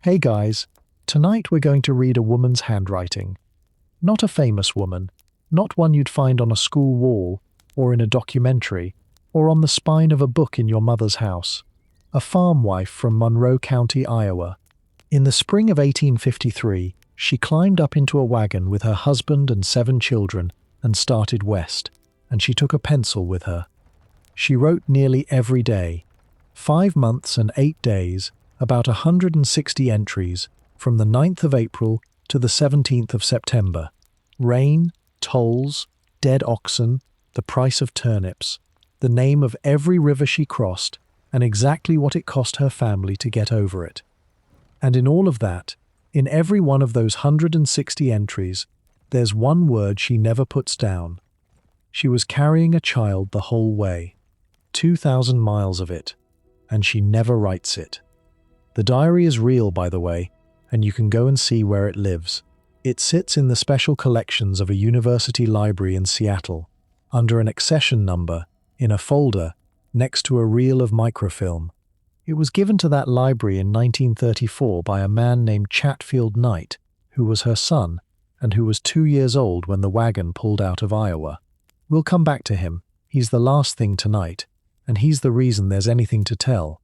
Hey guys, tonight we're going to read a woman's handwriting. Not a famous woman, not one you'd find on a school wall, or in a documentary, or on the spine of a book in your mother's house. A farm wife from Monroe County, Iowa. In the spring of 1853, she climbed up into a wagon with her husband and 7 children and started west, and she took a pencil with her. She wrote nearly every day, 5 months and 8 days, about 160 entries, from the 9th of April to the 17th of September. Rain, tolls, dead oxen, the price of turnips, the name of every river she crossed, and exactly what it cost her family to get over it. And in all of that, in every one of those 160 entries, there's one word she never puts down. She was carrying a child the whole way, 2,000 miles of it, and she never writes it. The diary is real, by the way, and you can go and see where it lives. It sits in the special collections of a university library in Seattle, under an accession number, in a folder, next to a reel of microfilm. It was given to that library in 1934 by a man named Chatfield Knight, who was her son, and who was 2 years old when the wagon pulled out of Iowa. We'll come back to him. He's the last thing tonight, and he's the reason there's anything to tell.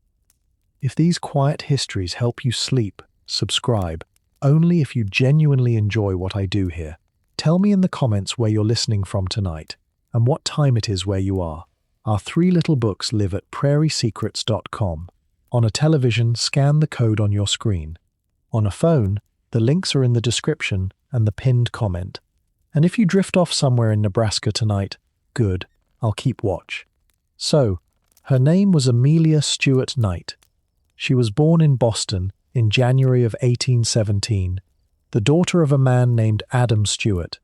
If these quiet histories help you sleep, subscribe, only if you genuinely enjoy what I do here. Tell me in the comments where you're listening from tonight, and what time it is where you are. Our 3 little books live at prairiesecrets.com. On a television, scan the code on your screen. On a phone, the links are in the description and the pinned comment. And if you drift off somewhere in Nebraska tonight, good, I'll keep watch. So, her name was Amelia Stewart Knight. She was born in Boston in January of 1817, the daughter of a man named Adam Stewart.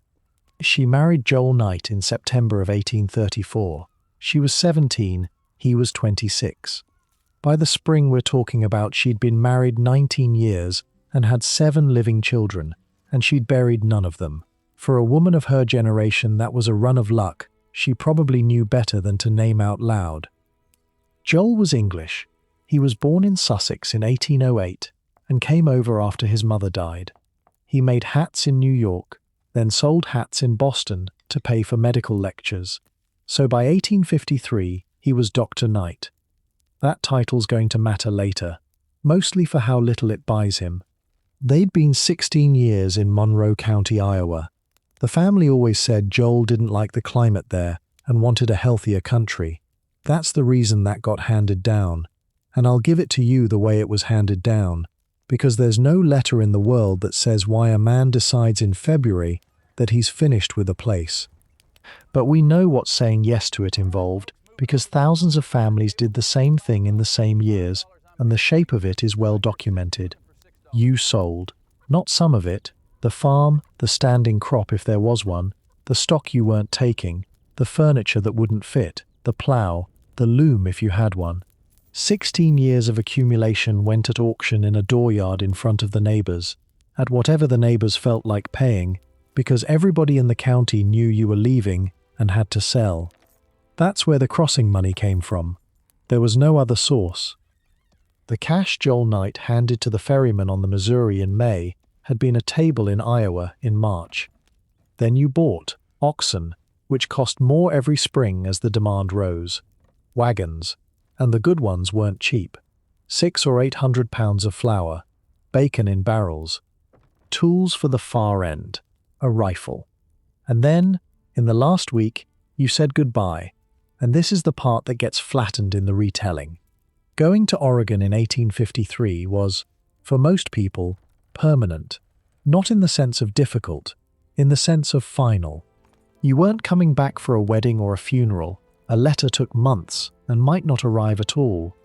She married Joel Knight in September of 1834. She was 17, he was 26. By the spring we're talking about, she'd been married 19 years and had 7 living children, and she'd buried none of them. For a woman of her generation, that was a run of luck she probably knew better than to name out loud. Joel was English. He was born in Sussex in 1808 and came over after his mother died. He made hats in New York, then sold hats in Boston to pay for medical lectures. So by 1853, he was Dr. Knight. That title's going to matter later, mostly for how little it buys him. They'd been 16 years in Monroe County, Iowa. The family always said Joel didn't like the climate there and wanted a healthier country. That's the reason that got handed down. And I'll give it to you the way it was handed down, because there's no letter in the world that says why a man decides in February that he's finished with a place. But we know what saying yes to it involved, because thousands of families did the same thing in the same years, and the shape of it is well documented. You sold. Not some of it. The farm, the standing crop if there was one, the stock you weren't taking, the furniture that wouldn't fit, the plough, the loom if you had one. 16 years of accumulation went at auction in a dooryard in front of the neighbors, at whatever the neighbors felt like paying, because everybody in the county knew you were leaving and had to sell. That's where the crossing money came from. There was no other source. The cash Joel Knight handed to the ferryman on the Missouri in May had been a table in Iowa in March. Then you bought oxen, which cost more every spring as the demand rose, wagons, and the good ones weren't cheap, 600 or 800 pounds of flour, bacon in barrels, tools for the far end, a rifle. And then, in the last week, you said goodbye, and this is the part that gets flattened in the retelling. Going to Oregon in 1853 was, for most people, permanent, not in the sense of difficult, in the sense of final. You weren't coming back for a wedding or a funeral. A letter took months and might not arrive at all.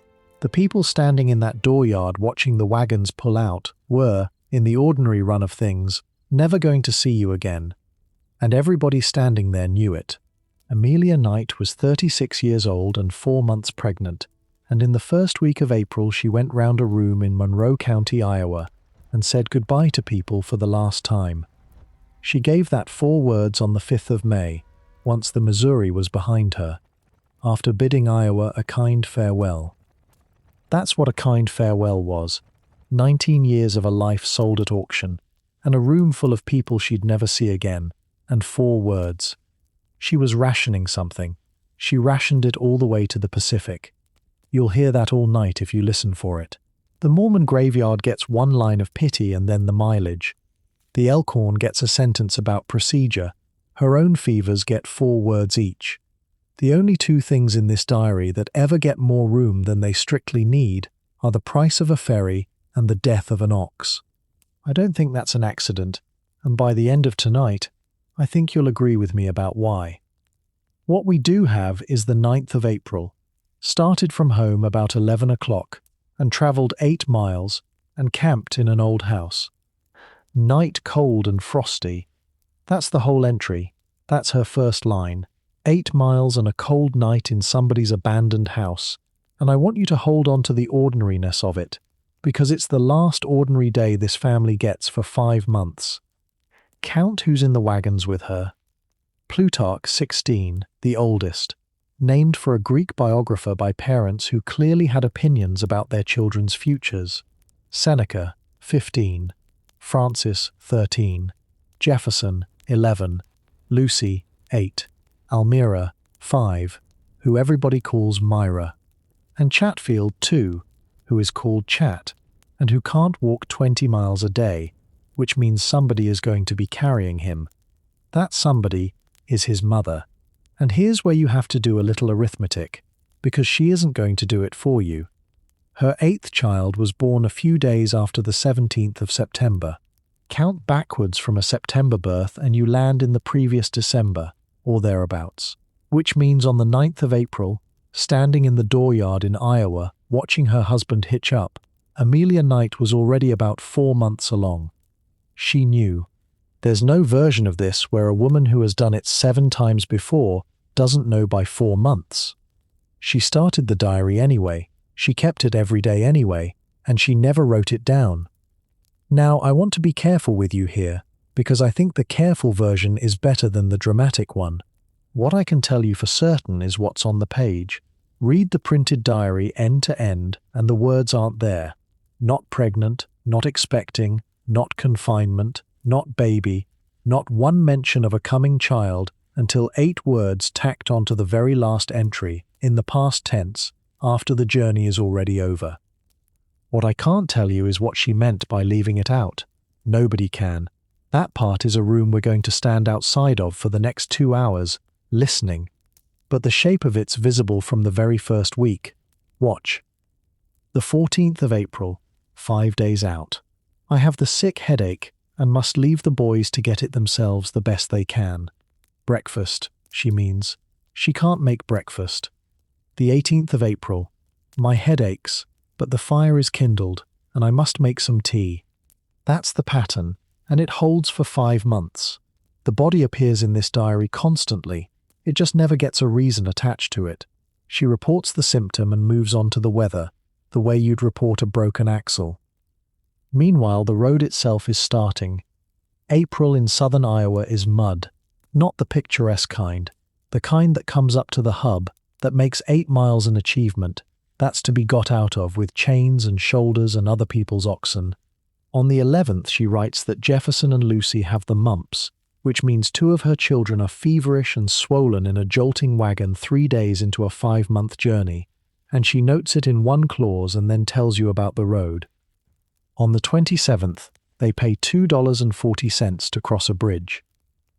The people standing in that dooryard watching the wagons pull out were, in the ordinary run of things, never going to see you again. And everybody standing there knew it. Amelia Knight was 36 years old and 4 months pregnant, and in the first week of April she went round a room in Monroe County, Iowa, and said goodbye to people for the last time. She gave that 4 words on the 5th of May, once the Missouri was behind her, after bidding Iowa a kind farewell. That's what a kind farewell was. 19 years of a life sold at auction, and a room full of people she'd never see again, and 4 words. She was rationing something. She rationed it all the way to the Pacific. You'll hear that all night if you listen for it. The Mormon graveyard gets 1 line of pity and then the mileage. The Elkhorn gets a sentence about procedure. Her own fevers get 4 words each. The only 2 things in this diary that ever get more room than they strictly need are the price of a ferry and the death of an ox. I don't think that's an accident, and by the end of tonight, I think you'll agree with me about why. What we do have is the 9th of April. Started from home about 11 o'clock and travelled 8 miles and camped in an old house. Night cold and frosty. That's the whole entry. That's her first line. 8 miles and a cold night in somebody's abandoned house. And I want you to hold on to the ordinariness of it, because it's the last ordinary day this family gets for 5 months. Count who's in the wagons with her. Plutarch, 16, the oldest, named for a Greek biographer by parents who clearly had opinions about their children's futures. Seneca, 15. Francis, 13. Jefferson, 11. Lucy, 8. Almira, 5, who everybody calls Myra. And Chatfield, 2, who is called Chat, and who can't walk 20 miles a day, which means somebody is going to be carrying him. That somebody is his mother. And here's where you have to do a little arithmetic, because she isn't going to do it for you. Her 8th child was born a few days after the 17th of September. Count backwards from a September birth and you land in the previous December, or thereabouts, which means on the 9th of April, standing in the dooryard in Iowa, watching her husband hitch up, Amelia Knight was already about 4 months along. She knew. There's no version of this where a woman who has done it 7 times before doesn't know by 4 months. She started the diary anyway, she kept it every day anyway, and she never wrote it down. Now, I want to be careful with you here, because I think the careful version is better than the dramatic one. What I can tell you for certain is what's on the page. Read the printed diary end to end, and the words aren't there. Not pregnant, not expecting, not confinement, not baby, not one mention of a coming child until 8 words tacked onto the very last entry, in the past tense, after the journey is already over. What I can't tell you is what she meant by leaving it out. Nobody can. That part is a room we're going to stand outside of for the next 2 hours, listening. But the shape of it's visible from the very first week. Watch. The 14th of April, 5 days out. I have the sick headache and must leave the boys to get it themselves the best they can. Breakfast, she means. She can't make breakfast. The 18th of April. My head aches, but the fire is kindled, and I must make some tea. That's the pattern, and it holds for 5 months. The body appears in this diary constantly. It just never gets a reason attached to it. She reports the symptom and moves on to the weather, the way you'd report a broken axle. Meanwhile, the road itself is starting. April in southern Iowa is mud, not the picturesque kind, the kind that comes up to the hub, that makes 8 miles an achievement. That's to be got out of with chains and shoulders and other people's oxen. On the 11th, she writes that Jefferson and Lucy have the mumps, which means 2 of her children are feverish and swollen in a jolting wagon 3 days into a 5-month journey, and she notes it in 1 clause and then tells you about the road. On the 27th, they pay $2.40 to cross a bridge.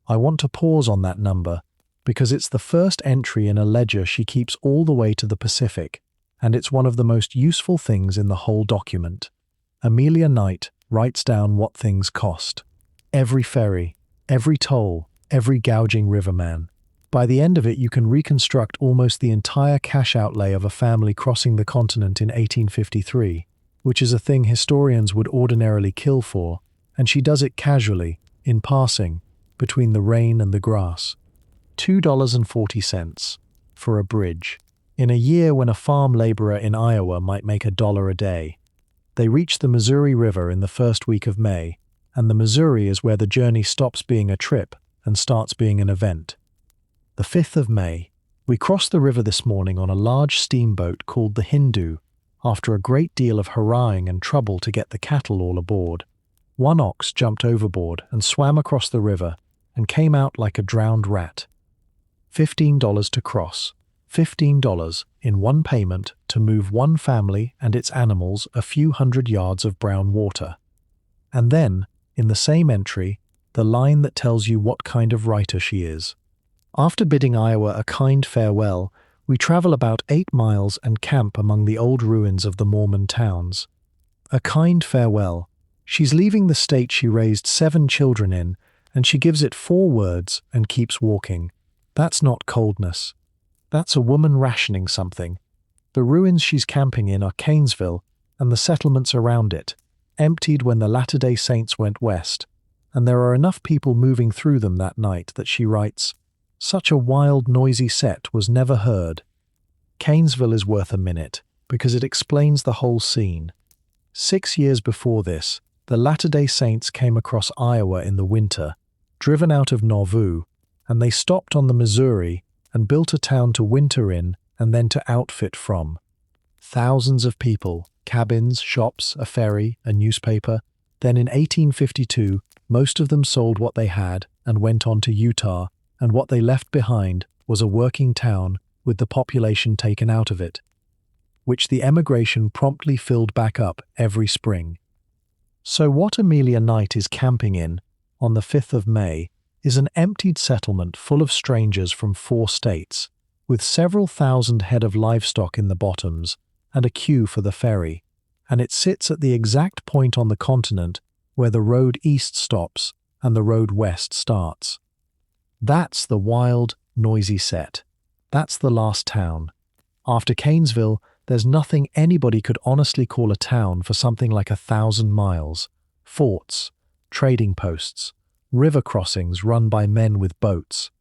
I want to pause on that number, because it's the first entry in a ledger she keeps all the way to the Pacific, and it's one of the most useful things in the whole document. Amelia Knight writes down what things cost. Every ferry, every toll, every gouging riverman. By the end of it, you can reconstruct almost the entire cash outlay of a family crossing the continent in 1853, which is a thing historians would ordinarily kill for, and she does it casually, in passing, between the rain and the grass. $2.40 for a bridge, in a year when a farm laborer in Iowa might make $1 a day. They reach the Missouri River in the first week of May, and the Missouri is where the journey stops being a trip and starts being an event. The 5th of May. We crossed the river this morning on a large steamboat called the Hindu. after a great deal of hurrahing and trouble to get the cattle all aboard. One ox jumped overboard and swam across the river and came out like a drowned rat. $15 to cross. $15 in one payment to move one family and its animals a few hundred yards of brown water. And then, in the same entry, the line that tells you what kind of writer she is. After bidding Iowa a kind farewell, we travel about 8 miles and camp among the old ruins of the Mormon towns. A kind farewell. She's leaving the state she raised 7 children in, and she gives it 4 words and keeps walking. That's not coldness. That's a woman rationing something. The ruins she's camping in are Canesville and the settlements around it, emptied when the Latter-day Saints went west, and there are enough people moving through them that night that she writes, "Such a wild, noisy set was never heard." Canesville is worth a minute, because it explains the whole scene. 6 years before this, the Latter-day Saints came across Iowa in the winter, driven out of Nauvoo, and they stopped on the Missouri and built a town to winter in and then to outfit from. Thousands of people, cabins, shops, a ferry, a newspaper. Then in 1852, most of them sold what they had and went on to Utah, and what they left behind was a working town with the population taken out of it, which the emigration promptly filled back up every spring. So what Amelia Knight is camping in, on the 5th of May, is an emptied settlement full of strangers from 4 states, with several thousand head of livestock in the bottoms and a queue for the ferry, and it sits at the exact point on the continent where the road east stops and the road west starts. That's the wild, noisy set. That's the last town. After Canesville, there's nothing anybody could honestly call a town for something like 1,000 miles. Forts, trading posts, river crossings run by men with boats.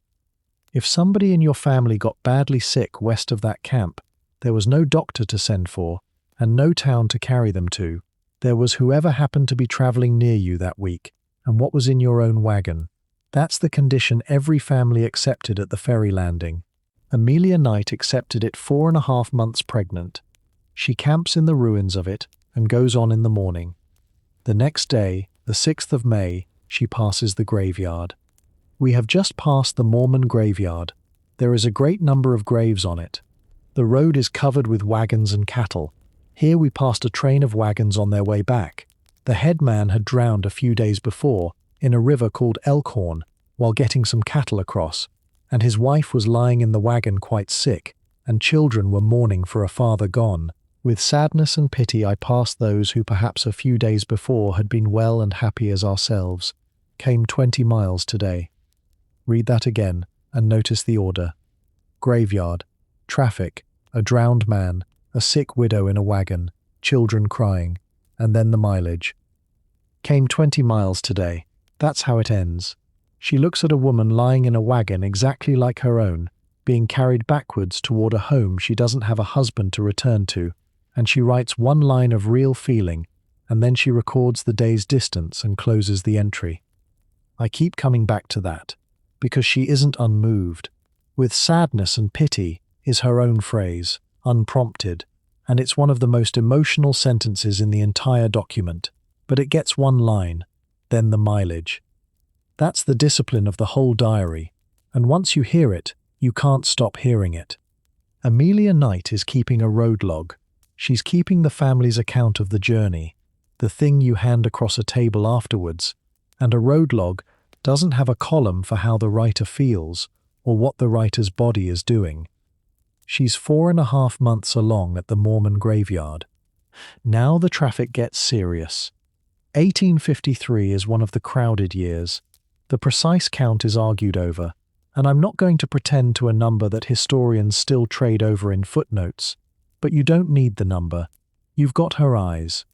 If somebody in your family got badly sick west of that camp, there was no doctor to send for, and no town to carry them to. There was whoever happened to be traveling near you that week, and what was in your own wagon. That's the condition every family accepted at the ferry landing. Amelia Knight accepted it 4.5 months pregnant. She camps in the ruins of it and goes on in the morning. The next day, the 6th of May, she passes the graveyard. We have just passed the Mormon graveyard. There is a great number of graves on it. The road is covered with wagons and cattle. Here we passed a train of wagons on their way back. The headman had drowned a few days before in a river called Elkhorn while getting some cattle across, and his wife was lying in the wagon quite sick, and children were mourning for a father gone. With sadness and pity I passed those who perhaps a few days before had been well and happy as ourselves. Came 20 miles today. Read that again, and notice the order. Graveyard, traffic, a drowned man, a sick widow in a wagon, children crying, and then the mileage. Came 20 miles today. That's how it ends. She looks at a woman lying in a wagon exactly like her own, being carried backwards toward a home she doesn't have a husband to return to, and she writes one line of real feeling, and then she records the day's distance and closes the entry. I keep coming back to that, because she isn't unmoved. With sadness and pity is her own phrase, unprompted, and it's one of the most emotional sentences in the entire document, but it gets one line, then the mileage. That's the discipline of the whole diary, and once you hear it, you can't stop hearing it. Amelia Knight is keeping a road log. She's keeping the family's account of the journey, the thing you hand across a table afterwards, and a road log doesn't have a column for how the writer feels or what the writer's body is doing. She's 4.5 months along at the Mormon graveyard. Now the traffic gets serious. 1853 is one of the crowded years. The precise count is argued over, and I'm not going to pretend to a number that historians still trade over in footnotes, but you don't need the number. You've got her eyes.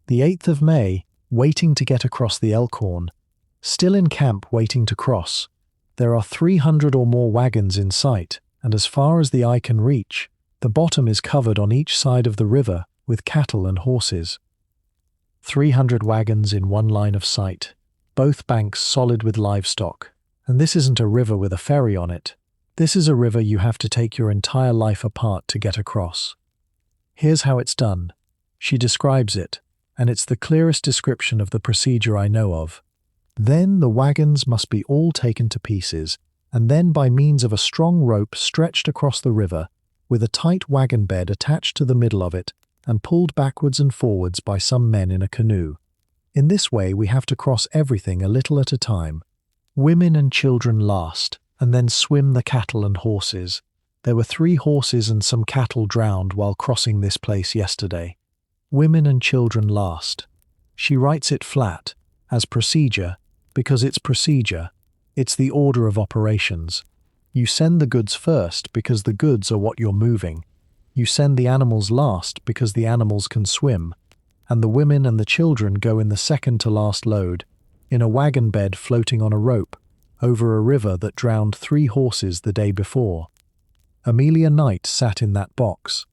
The 8th of May, waiting to get across the Elkhorn. Still in camp waiting to cross. There are 300 or more wagons in sight, and as far as the eye can reach, the bottom is covered on each side of the river with cattle and horses. 300 wagons in one line of sight, both banks solid with livestock. And this isn't a river with a ferry on it. This is a river you have to take your entire life apart to get across. Here's how it's done. She describes it, and it's the clearest description of the procedure I know of. Then the wagons must be all taken to pieces, and then by means of a strong rope stretched across the river, with a tight wagon bed attached to the middle of it, and pulled backwards and forwards by some men in a canoe. In this way we have to cross everything a little at a time. Women and children last, and then swim the cattle and horses. There were 3 horses and some cattle drowned while crossing this place yesterday. Women and children last. She writes it flat, as procedure, because it's procedure. It's the order of operations. You send the goods first because the goods are what you're moving. You send the animals last because the animals can swim. And the women and the children go in the second to last load, in a wagon bed floating on a rope, over a river that drowned 3 horses the day before. Amelia Knight sat in that box,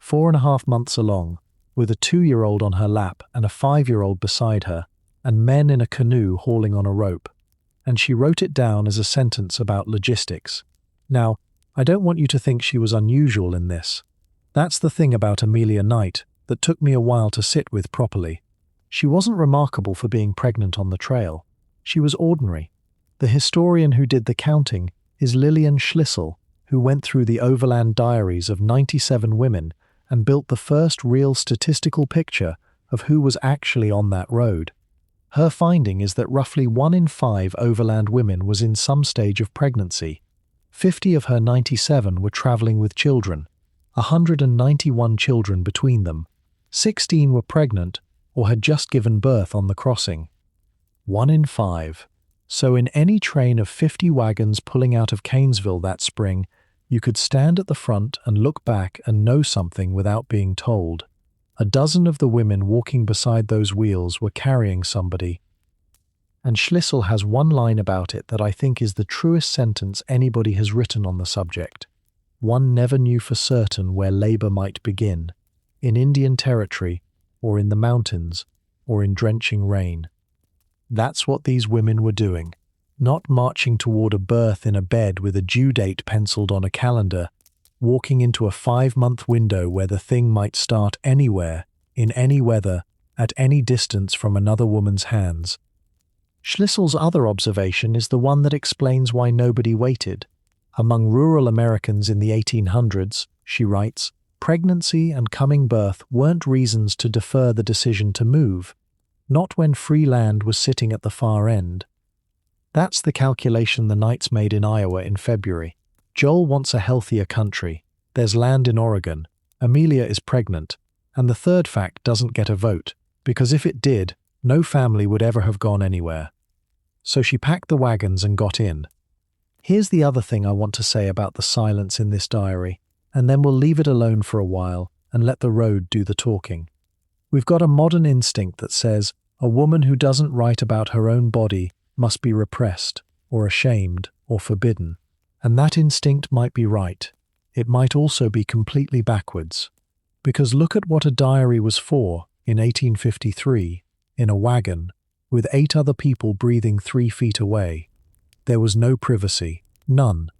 4.5 months along, with a 2-year-old on her lap and a 5-year-old beside her, and men in a canoe hauling on a rope. And she wrote it down as a sentence about logistics. Now, I don't want you to think she was unusual in this. That's the thing about Amelia Knight that took me a while to sit with properly. She wasn't remarkable for being pregnant on the trail. She was ordinary. The historian who did the counting is Lillian Schlissel, who went through the overland diaries of 97 women and built the first real statistical picture of who was actually on that road. Her finding is that roughly 1 in 5 overland women was in some stage of pregnancy. 50 of her 97 were traveling with children, 191 children between them. 16 were pregnant or had just given birth on the crossing. 1 in 5. So in any train of 50 wagons pulling out of Canesville that spring, you could stand at the front and look back and know something without being told. A dozen of the women walking beside those wheels were carrying somebody. And Schlissel has one line about it that I think is the truest sentence anybody has written on the subject. One never knew for certain where labor might begin, in Indian Territory, or in the mountains, or in drenching rain. That's what these women were doing, not marching toward a birth in a bed with a due date penciled on a calendar, walking into a 5-month window where the thing might start anywhere, in any weather, at any distance from another woman's hands. Schlissel's other observation is the one that explains why nobody waited. Among rural Americans in the 1800s, she writes, pregnancy and coming birth weren't reasons to defer the decision to move, not when free land was sitting at the far end. That's the calculation the Knights made in Iowa in February. Joel wants a healthier country. There's land in Oregon. Amelia is pregnant. And the third fact doesn't get a vote, because if it did, no family would ever have gone anywhere. So she packed the wagons and got in. Here's the other thing I want to say about the silence in this diary, and then we'll leave it alone for a while and let the road do the talking. We've got a modern instinct that says a woman who doesn't write about her own body must be repressed, or ashamed, or forbidden. And that instinct might be right. It might also be completely backwards. Because look at what a diary was for in 1853, in a wagon, with 8 other people breathing 3 feet away. There was no privacy, none.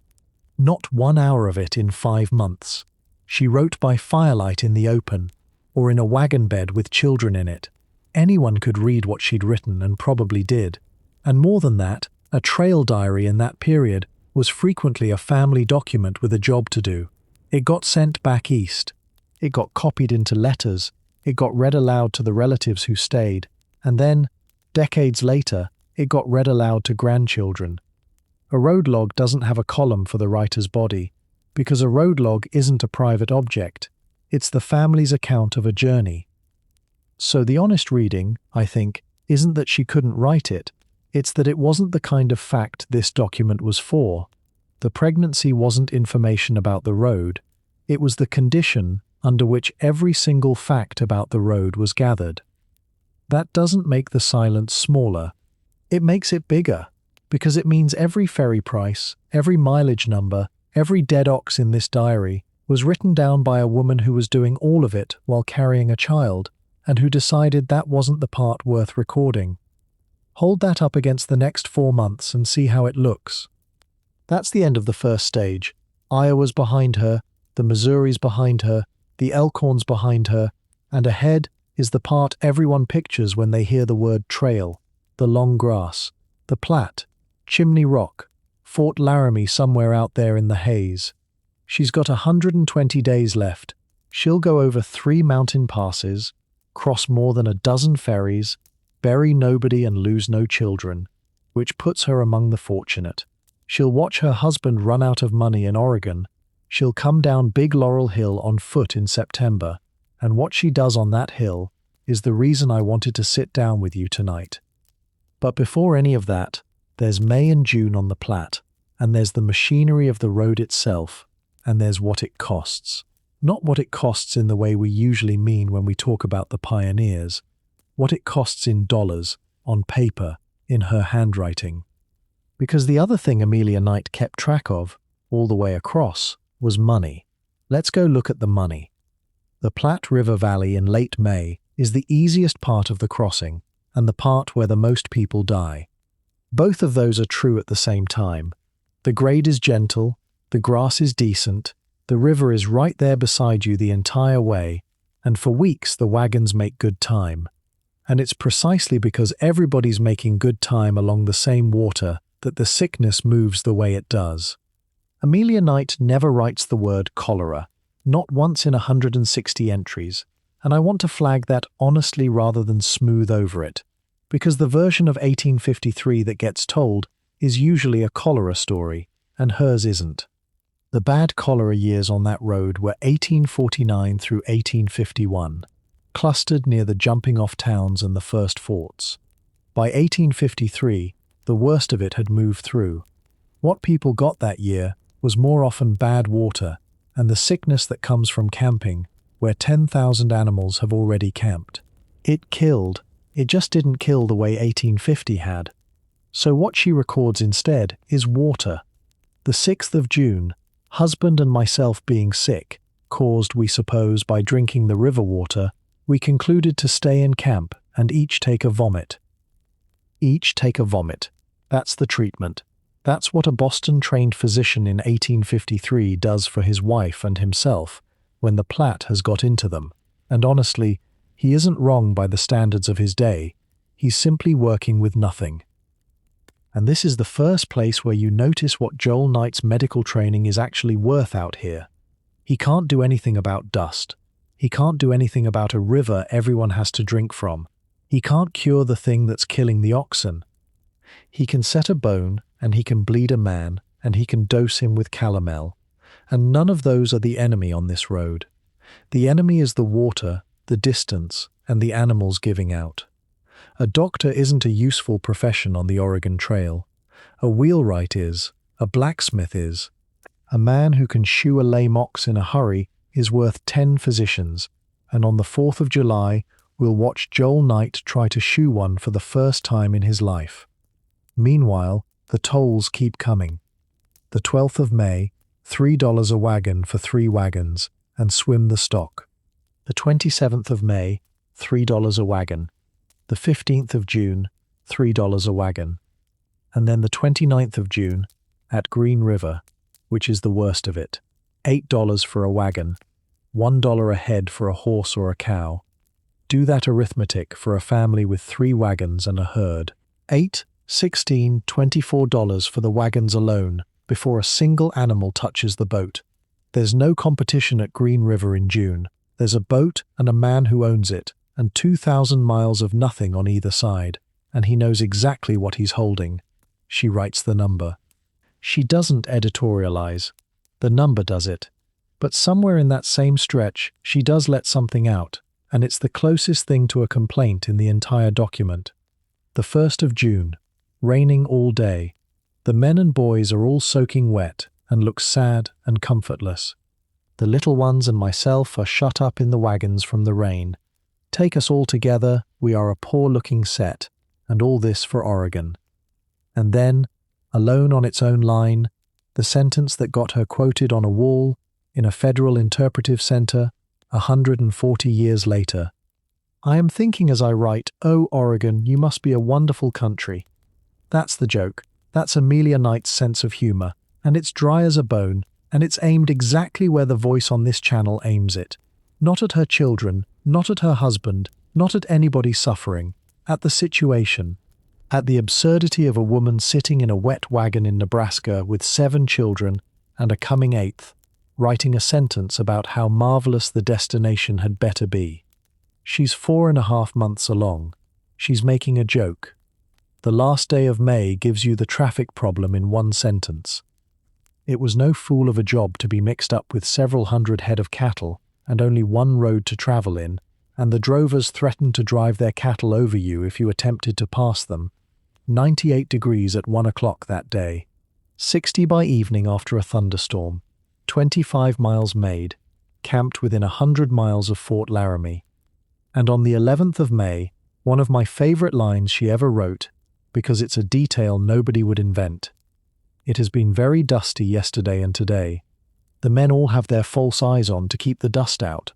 Not 1 hour of it in 5 months. She wrote by firelight in the open, or in a wagon bed with children in it. Anyone could read what she'd written and probably did. And more than that, a trail diary in that period was frequently a family document with a job to do. It got sent back east. It got copied into letters. It got read aloud to the relatives who stayed. And then, decades later, it got read aloud to grandchildren. A road log doesn't have a column for the writer's body, because a road log isn't a private object. It's the family's account of a journey. So the honest reading, I think, isn't that she couldn't write it. It's that it wasn't the kind of fact this document was for. The pregnancy wasn't information about the road. It was the condition under which every single fact about the road was gathered. That doesn't make the silence smaller. It makes it bigger, because it means every ferry price, every mileage number, every dead ox in this diary was written down by a woman who was doing all of it while carrying a child, and who decided that wasn't the part worth recording. Hold that up against the next 4 months and see how it looks. That's the end of the first stage. Iowa's behind her, the Missouri's behind her, the elkhorns behind her, and ahead is the part everyone pictures when they hear the word trail, the long grass, the Platte, Chimney Rock, Fort Laramie somewhere out there in the haze. She's got 120 days left. She'll go over 3 mountain passes, cross more than a dozen ferries, bury nobody and lose no children, which puts her among the fortunate. She'll watch her husband run out of money in Oregon. She'll come down Big Laurel Hill on foot in September, and what she does on that hill is the reason I wanted to sit down with you tonight. But before any of that, there's May and June on the Platte, and there's the machinery of the road itself, and there's what it costs. Not what it costs in the way we usually mean when we talk about the pioneers, what it costs in dollars, on paper, in her handwriting. Because the other thing Amelia Knight kept track of, all the way across, was money. Let's go look at the money. The Platte River Valley in late May is the easiest part of the crossing, and the part where the most people die. Both of those are true at the same time. The grade is gentle, the grass is decent, the river is right there beside you the entire way, and for weeks the wagons make good time. And it's precisely because everybody's making good time along the same water that the sickness moves the way it does. Amelia Knight never writes the word cholera, not once in 160 entries, and I want to flag that honestly rather than smooth over it, because the version of 1853 that gets told is usually a cholera story, and hers isn't. The bad cholera years on that road were 1849 through 1851, clustered near the jumping-off towns and the first forts. By 1853, the worst of it had moved through. What people got that year was more often bad water and the sickness that comes from camping, where 10,000 animals have already camped. It killed. It just didn't kill the way 1850 had. So what she records instead is water. The 6th of June, husband and myself being sick, caused, we suppose, by drinking the river water, we concluded to stay in camp and each take a vomit. Each take a vomit. That's the treatment. That's what a Boston-trained physician in 1853 does for his wife and himself when the Platte has got into them. And honestly, he isn't wrong by the standards of his day. He's simply working with nothing. And this is the first place where you notice what Joel Knight's medical training is actually worth out here. He can't do anything about dust. He can't do anything about a river everyone has to drink from. He can't cure the thing that's killing the oxen. He can set a bone, and he can bleed a man, and he can dose him with calomel. And none of those are the enemy on this road. The enemy is the water, the distance, and the animals giving out. A doctor isn't a useful profession on the Oregon Trail. A wheelwright is. A blacksmith is. A man who can shoe a lame ox in a hurry is worth 10 physicians, and on the 4th of July, we'll watch Joel Knight try to shoe one for the first time in his life. Meanwhile, the tolls keep coming. The 12th of May, $3 a wagon for 3 wagons, and swim the stock. The 27th of May, $3 a wagon. The 15th of June, $3 a wagon. And then the 29th of June, at Green River, which is the worst of it, $8 for a wagon, $1 a head for a horse or a cow. Do that arithmetic for a family with 3 wagons and a herd. $8, $16, $24 for the wagons alone before a single animal touches the boat. There's no competition at Green River in June. There's a boat and a man who owns it, and 2,000 miles of nothing on either side, and he knows exactly what he's holding. She writes the number. She doesn't editorialize. The number does it. But somewhere in that same stretch, she does let something out, and it's the closest thing to a complaint in the entire document. The 1st of June, raining all day. The men and boys are all soaking wet and look sad and comfortless. The little ones and myself are shut up in the wagons from the rain. Take us all together, we are a poor-looking set, and all this for Oregon. And then, alone on its own line, the sentence that got her quoted on a wall in a federal interpretive center 140 years later. I am thinking as I write, "Oh, Oregon, you must be a wonderful country." That's the joke. That's Amelia Knight's sense of humor, and it's dry as a bone, and it's aimed exactly where the voice on this channel aims it. Not at her children, not at her husband, not at anybody suffering, at the situation, at the absurdity of a woman sitting in a wet wagon in Nebraska with 7 children and a coming 8th, writing a sentence about how marvelous the destination had better be. She's 4.5 months along. She's making a joke. The last day of May gives you the traffic problem in one sentence. It was no fool of a job to be mixed up with several hundred head of cattle and only one road to travel in, and the drovers threatened to drive their cattle over you if you attempted to pass them. 98 degrees at 1 o'clock that day. 60 by evening after a thunderstorm. 25 miles made, camped within 100 miles of Fort Laramie. And on the 11th of May, one of my favorite lines she ever wrote, because it's a detail nobody would invent. It has been very dusty yesterday and today. The men all have their false eyes on to keep the dust out.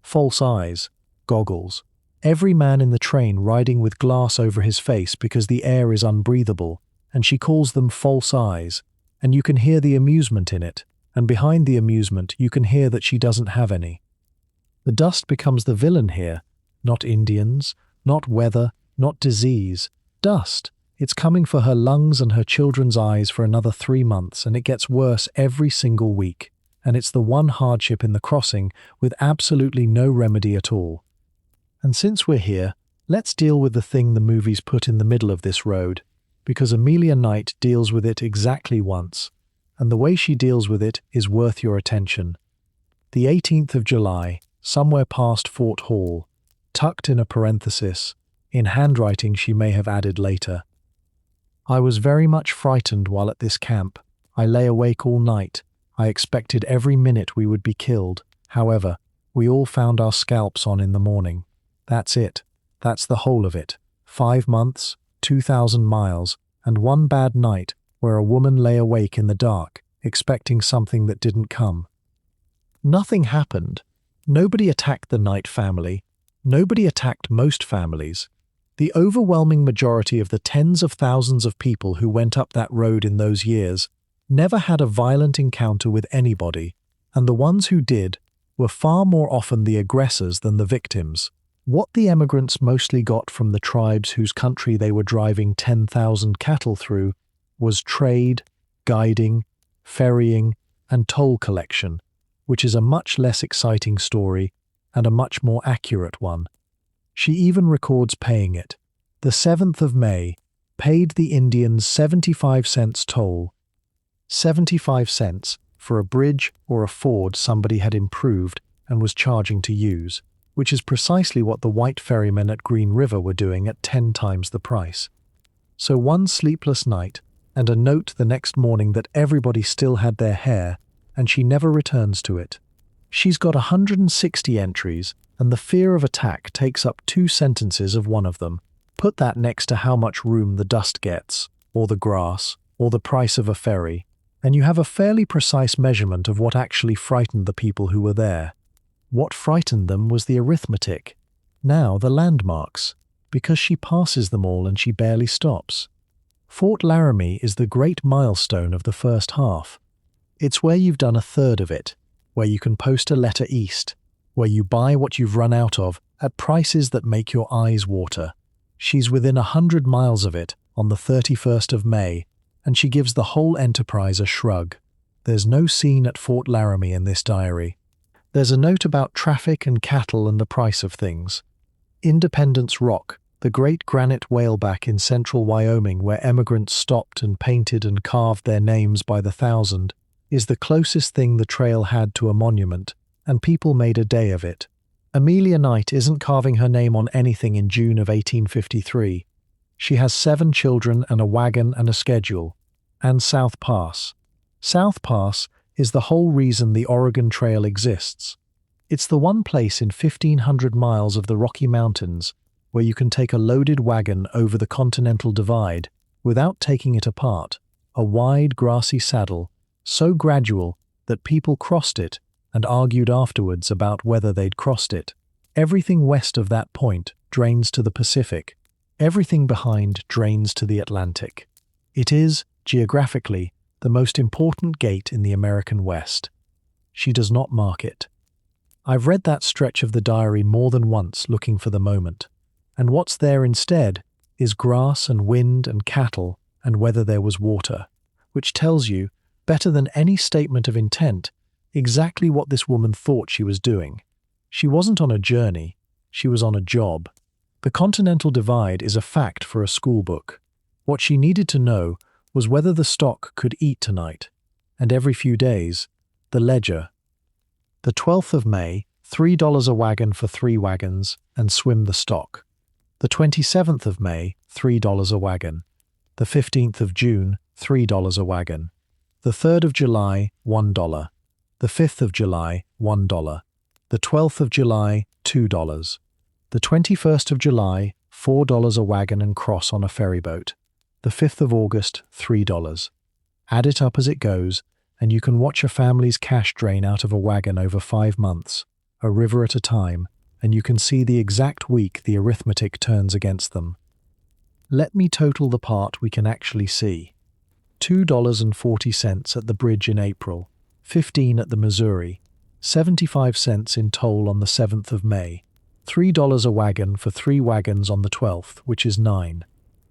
False eyes, goggles. Every man in the train riding with glass over his face because the air is unbreathable, and she calls them false eyes, and you can hear the amusement in it, and behind the amusement you can hear that she doesn't have any. The dust becomes the villain here, not Indians, not weather, not disease. Dust. It's coming for her lungs and her children's eyes for another 3 months, and it gets worse every single week, and it's the one hardship in the crossing with absolutely no remedy at all. And since we're here, let's deal with the thing the movies put in the middle of this road, because Amelia Knight deals with it exactly once, and the way she deals with it is worth your attention. The 18th of July, somewhere past Fort Hall, tucked in a parenthesis, in handwriting she may have added later. I was very much frightened while at this camp. I lay awake all night. I expected every minute we would be killed. However, we all found our scalps on in the morning. That's it. That's the whole of it. 5 months, 2,000 miles, and one bad night where a woman lay awake in the dark, expecting something that didn't come. Nothing happened. Nobody attacked the Knight family. Nobody attacked most families. The overwhelming majority of the tens of thousands of people who went up that road in those years never had a violent encounter with anybody, and the ones who did were far more often the aggressors than the victims. What the emigrants mostly got from the tribes whose country they were driving 10,000 cattle through was trade, guiding, ferrying, and toll collection, which is a much less exciting story and a much more accurate one. She even records paying it. The 7th of May, paid the Indians 75 cents toll. 75 cents for a bridge or a ford somebody had improved and was charging to use, which is precisely what the white ferrymen at Green River were doing at 10 times the price. So one sleepless night, and a note the next morning that everybody still had their hair, and she never returns to it. She's got 160 entries, and the fear of attack takes up 2 sentences of one of them. Put that next to how much room the dust gets, or the grass, or the price of a ferry, and you have a fairly precise measurement of what actually frightened the people who were there. What frightened them was the arithmetic. Now the landmarks, because she passes them all and she barely stops. Fort Laramie is the great milestone of the first half. It's where you've done a third of it, where you can post a letter east, where you buy what you've run out of at prices that make your eyes water. She's within 100 miles of it on the 31st of May, and she gives the whole enterprise a shrug. There's no scene at Fort Laramie in this diary. There's a note about traffic and cattle and the price of things. Independence Rock, the great granite whaleback in central Wyoming where emigrants stopped and painted and carved their names by the thousand, is the closest thing the trail had to a monument, and people made a day of it. Amelia Knight isn't carving her name on anything in June of 1853. She has 7 children and a wagon and a schedule. And South Pass. South Pass is the whole reason the Oregon Trail exists. It's the one place in 1,500 miles of the Rocky Mountains where you can take a loaded wagon over the Continental Divide without taking it apart, a wide grassy saddle, so gradual that people crossed it and argued afterwards about whether they'd crossed it. Everything west of that point drains to the Pacific. Everything behind drains to the Atlantic. It is, geographically, the most important gate in the American West. She does not mark it. I've read that stretch of the diary more than once looking for the moment. And what's there instead is grass and wind and cattle and whether there was water, which tells you, better than any statement of intent, exactly what this woman thought she was doing. She wasn't on a journey, she was on a job. The Continental Divide is a fact for a school book. What she needed to know was whether the stock could eat tonight, and every few days, the ledger. The 12th of May, $3 a wagon for 3 wagons, and swim the stock. The 27th of May, $3 a wagon. The 15th of June, $3 a wagon. The 3rd of July, $1. The 5th of July, $1. The 12th of July, $2. The 21st of July, $4 a wagon and cross on a ferry boat. The 5th of August, $3. Add it up as it goes, and you can watch a family's cash drain out of a wagon over 5 months, a river at a time, and you can see the exact week the arithmetic turns against them. Let me total the part we can actually see. $2.40 at the bridge in April, $15 at the Missouri, 75 cents in toll on the 7th of May, $3 a wagon for 3 wagons on the 12th, which is 9.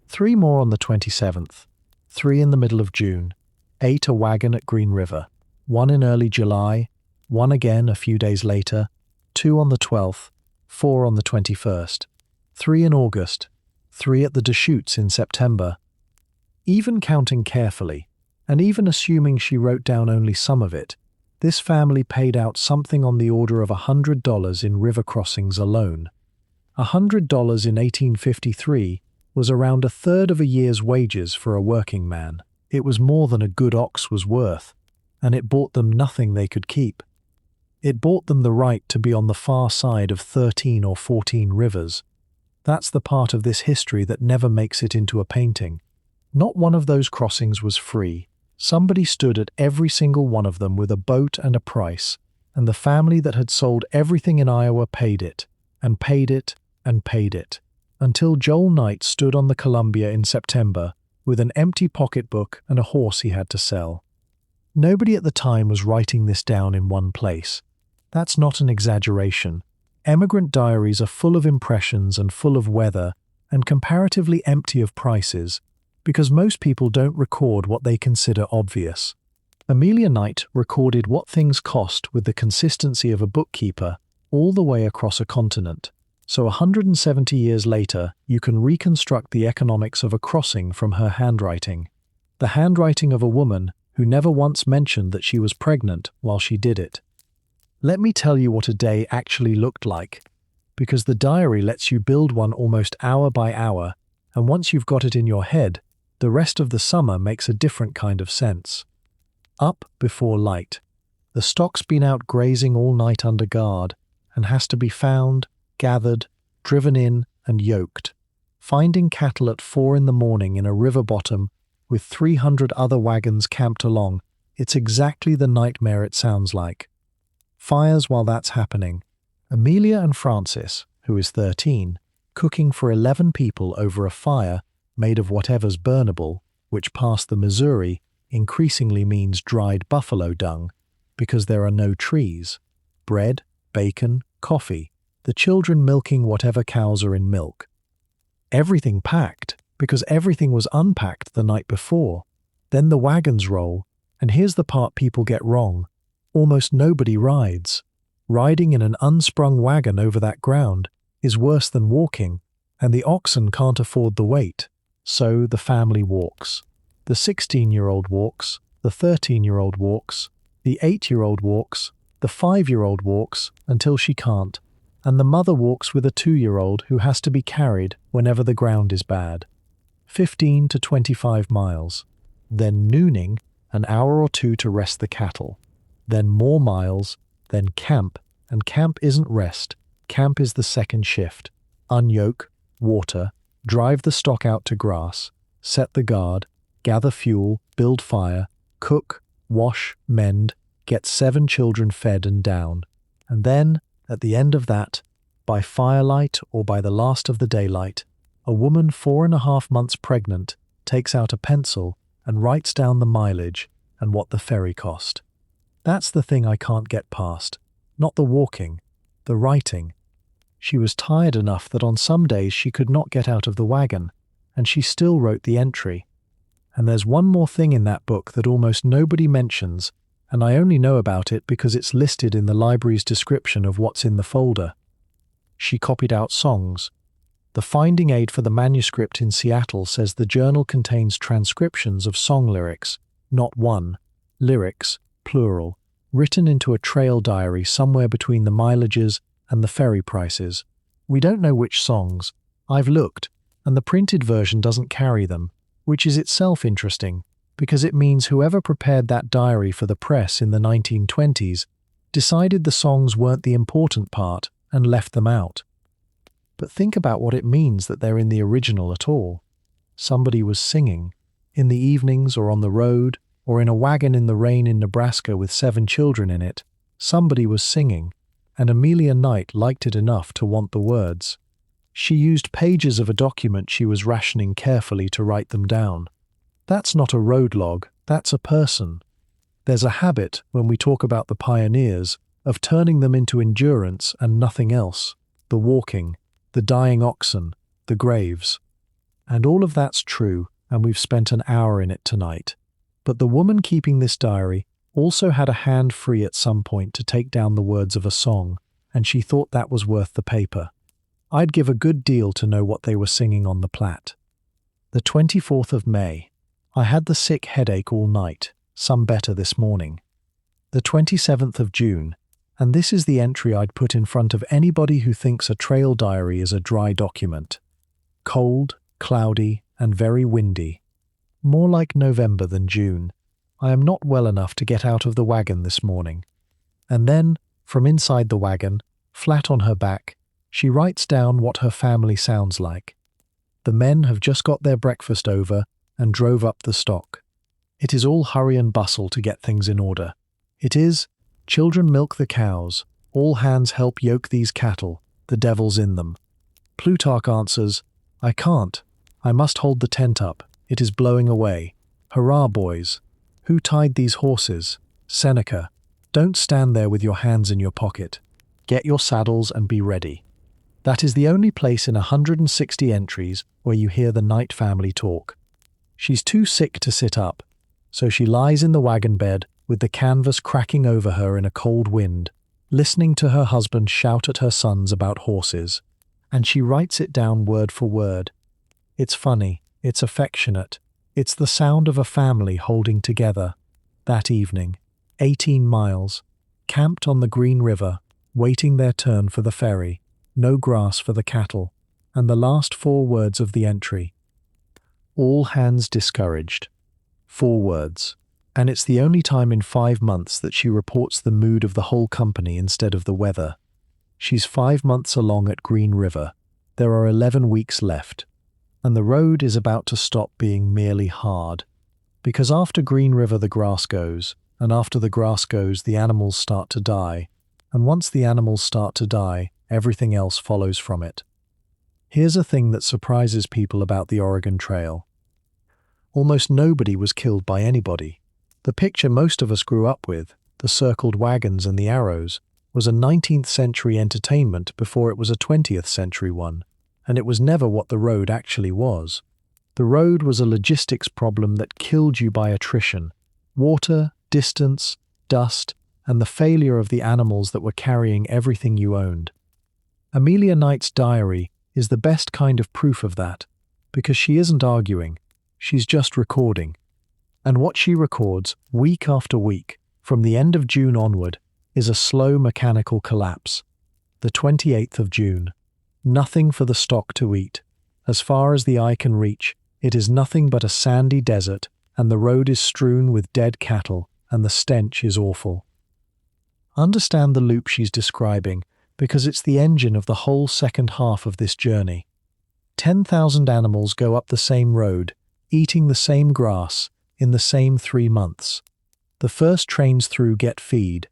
3 more on the 27th, 3 in the middle of June, 8 a wagon at Green River, 1 in early July, 1 again a few days later, 2 on the 12th, 4 on the 21st, 3 in August, 3 at the Deschutes in September. Even counting carefully, and even assuming she wrote down only some of it, this family paid out something on the order of $100 in river crossings alone. $100 in 1853 was around a third of a year's wages for a working man. It was more than a good ox was worth, and it bought them nothing they could keep. It bought them the right to be on the far side of 13 or 14 rivers. That's the part of this history that never makes it into a painting. Not one of those crossings was free. Somebody stood at every single one of them with a boat and a price, and the family that had sold everything in Iowa paid it, and paid it, and paid it, until Joel Knight stood on the Columbia in September with an empty pocketbook and a horse he had to sell. Nobody at the time was writing this down in one place. That's not an exaggeration. Emigrant diaries are full of impressions and full of weather and comparatively empty of prices, because most people don't record what they consider obvious. Amelia Knight recorded what things cost with the consistency of a bookkeeper all the way across a continent. So 170 years later, you can reconstruct the economics of a crossing from her handwriting. The handwriting of a woman who never once mentioned that she was pregnant while she did it. Let me tell you what a day actually looked like, because the diary lets you build one almost hour by hour, and once you've got it in your head, the rest of the summer makes a different kind of sense. Up before light. The stock's been out grazing all night under guard and has to be found, gathered, driven in, and yoked. Finding cattle at 4 in the morning in a river bottom with 300 other wagons camped along, it's exactly the nightmare it sounds like. Fires while that's happening. Amelia and Francis, who is 13, cooking for 11 people over a fire made of whatever's burnable, which past the Missouri increasingly means dried buffalo dung, because there are no trees. Bread, bacon, coffee, the children milking whatever cows are in milk. Everything packed, because everything was unpacked the night before. Then the wagons roll, and here's the part people get wrong. Almost nobody rides. Riding in an unsprung wagon over that ground is worse than walking, and the oxen can't afford the weight. So the family walks. The 16-year-old walks, the 13-year-old walks, the 8-year-old walks, the 5-year-old walks until she can't, and the mother walks with a 2-year-old who has to be carried whenever the ground is bad. 15 to 25 miles. Then nooning, an hour or two to rest the cattle. Then more miles, then camp, and camp isn't rest. Camp is the second shift. Unyoke, water, drive the stock out to grass, set the guard, gather fuel, build fire, cook, wash, mend, get 7 children fed and down. And then, at the end of that, by firelight or by the last of the daylight, a woman 4.5 months pregnant takes out a pencil and writes down the mileage and what the ferry cost. That's the thing I can't get past. Not the walking, the writing. She was tired enough that on some days she could not get out of the wagon, and she still wrote the entry. And there's one more thing in that book that almost nobody mentions, and I only know about it because it's listed in the library's description of what's in the folder. She copied out songs. The finding aid for the manuscript in Seattle says the journal contains transcriptions of song lyrics, not one, lyrics, plural, written into a trail diary somewhere between the mileages and the ferry prices. We don't know which songs. I've looked, and the printed version doesn't carry them, which is itself interesting, because it means whoever prepared that diary for the press in the 1920s decided the songs weren't the important part and left them out. But think about what it means that they're in the original at all. Somebody was singing, in the evenings or on the road, or in a wagon in the rain in Nebraska with 7 children in it. Somebody was singing, and Amelia Knight liked it enough to want the words. She used pages of a document she was rationing carefully to write them down. That's not a road log, that's a person. There's a habit, when we talk about the pioneers, of turning them into endurance and nothing else. The walking, the dying oxen, the graves. And all of that's true, and we've spent an hour in it tonight. But the woman keeping this diary also had a hand free at some point to take down the words of a song, and she thought that was worth the paper. I'd give a good deal to know what they were singing on the Platte. The 24th of May. I had the sick headache all night, some better this morning. The 27th of June. And this is the entry I'd put in front of anybody who thinks a trail diary is a dry document. Cold, cloudy, and very windy. More like November than June. I am not well enough to get out of the wagon this morning. And then, from inside the wagon, flat on her back, she writes down what her family sounds like. The men have just got their breakfast over and drove up the stock. It is all hurry and bustle to get things in order. It is, children milk the cows, all hands help yoke these cattle, the devil's in them. Plutarch answers, I can't, I must hold the tent up, it is blowing away. Hurrah, boys! Who tied these horses? Seneca, don't stand there with your hands in your pocket. Get your saddles and be ready. That is the only place in 160 entries where you hear the Knight family talk. She's too sick to sit up, so she lies in the wagon bed with the canvas cracking over her in a cold wind, listening to her husband shout at her sons about horses, and she writes it down word for word. It's funny, it's affectionate, it's the sound of a family holding together. That evening, 18 miles, camped on the Green River, waiting their turn for the ferry, no grass for the cattle, and the last 4 words of the entry. All hands discouraged. 4 words. And it's the only time in 5 months that she reports the mood of the whole company instead of the weather. She's 5 months along at Green River. There are 11 weeks left. And the road is about to stop being merely hard. Because after Green River the grass goes, and after the grass goes the animals start to die, and once the animals start to die, everything else follows from it. Here's a thing that surprises people about the Oregon Trail. Almost nobody was killed by anybody. The picture most of us grew up with, the circled wagons and the arrows, was a 19th century entertainment before it was a 20th century one, and it was never what the road actually was. The road was a logistics problem that killed you by attrition, water, distance, dust, and the failure of the animals that were carrying everything you owned. Amelia Knight's diary is the best kind of proof of that, because she isn't arguing, she's just recording. And what she records, week after week, from the end of June onward, is a slow mechanical collapse. The 28th of June. Nothing for the stock to eat. As far as the eye can reach, it is nothing but a sandy desert, and the road is strewn with dead cattle, and the stench is awful. Understand the loop she's describing, because it's the engine of the whole second half of this journey. 10,000 animals go up the same road, eating the same grass, in the same 3 months. The first trains through get feed.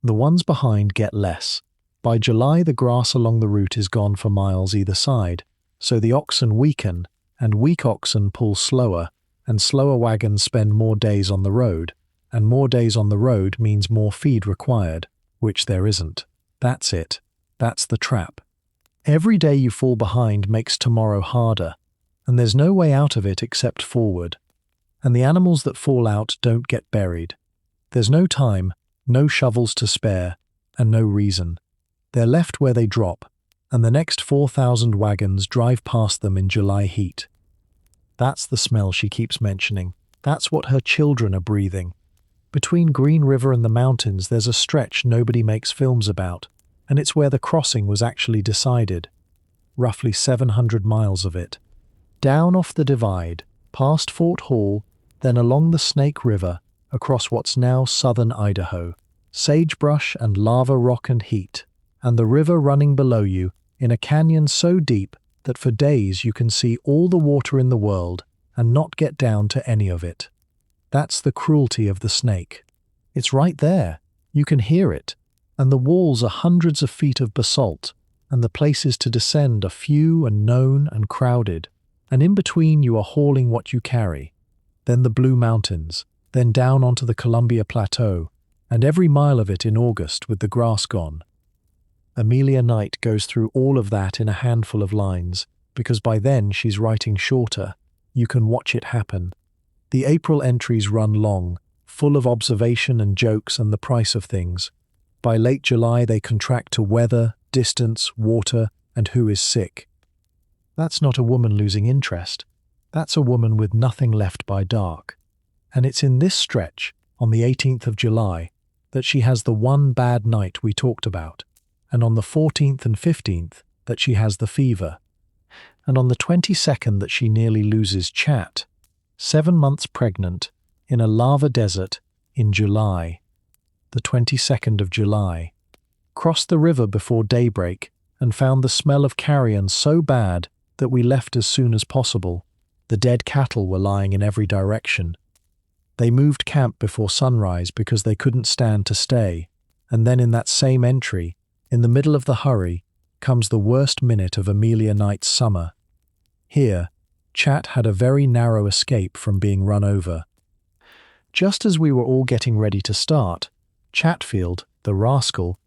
The ones behind get less. By July, the grass along the route is gone for miles either side, so the oxen weaken, and weak oxen pull slower, and slower wagons spend more days on the road, and more days on the road means more feed required, which there isn't. That's it. That's the trap. Every day you fall behind makes tomorrow harder, and there's no way out of it except forward. And the animals that fall out don't get buried. There's no time, no shovels to spare, and no reason. They're left where they drop, and the next 4,000 wagons drive past them in July heat. That's the smell she keeps mentioning. That's what her children are breathing. Between Green River and the mountains there's a stretch nobody makes films about, and it's where the crossing was actually decided. Roughly 700 miles of it. Down off the divide, past Fort Hall, then along the Snake River, across what's now southern Idaho. Sagebrush and lava rock and heat, and the river running below you in a canyon so deep that for days you can see all the water in the world and not get down to any of it. That's the cruelty of the snake. It's right there. You can hear it. And the walls are hundreds of feet of basalt, and the places to descend are few and known and crowded. And in between you are hauling what you carry. Then the Blue Mountains, then down onto the Columbia Plateau, and every mile of it in August with the grass gone. Amelia Knight goes through all of that in a handful of lines, because by then she's writing shorter. You can watch it happen. The April entries run long, full of observation and jokes and the price of things. By late July they contract to weather, distance, water, and who is sick. That's not a woman losing interest. That's a woman with nothing left by dark. And it's in this stretch, on the 18th of July, that she has the one bad night we talked about, and on the 14th and 15th that she has the fever, and on the 22nd that she nearly loses Chat, 7 months pregnant, in a lava desert, in July. The 22nd of July. Crossed the river before daybreak and found the smell of carrion so bad that we left as soon as possible. The dead cattle were lying in every direction. They moved camp before sunrise because they couldn't stand to stay, and then in that same entry, in the middle of the hurry, comes the worst minute of Amelia Knight's summer. Here, Chat had a very narrow escape from being run over. Just as we were all getting ready to start, Chatfield, the rascal,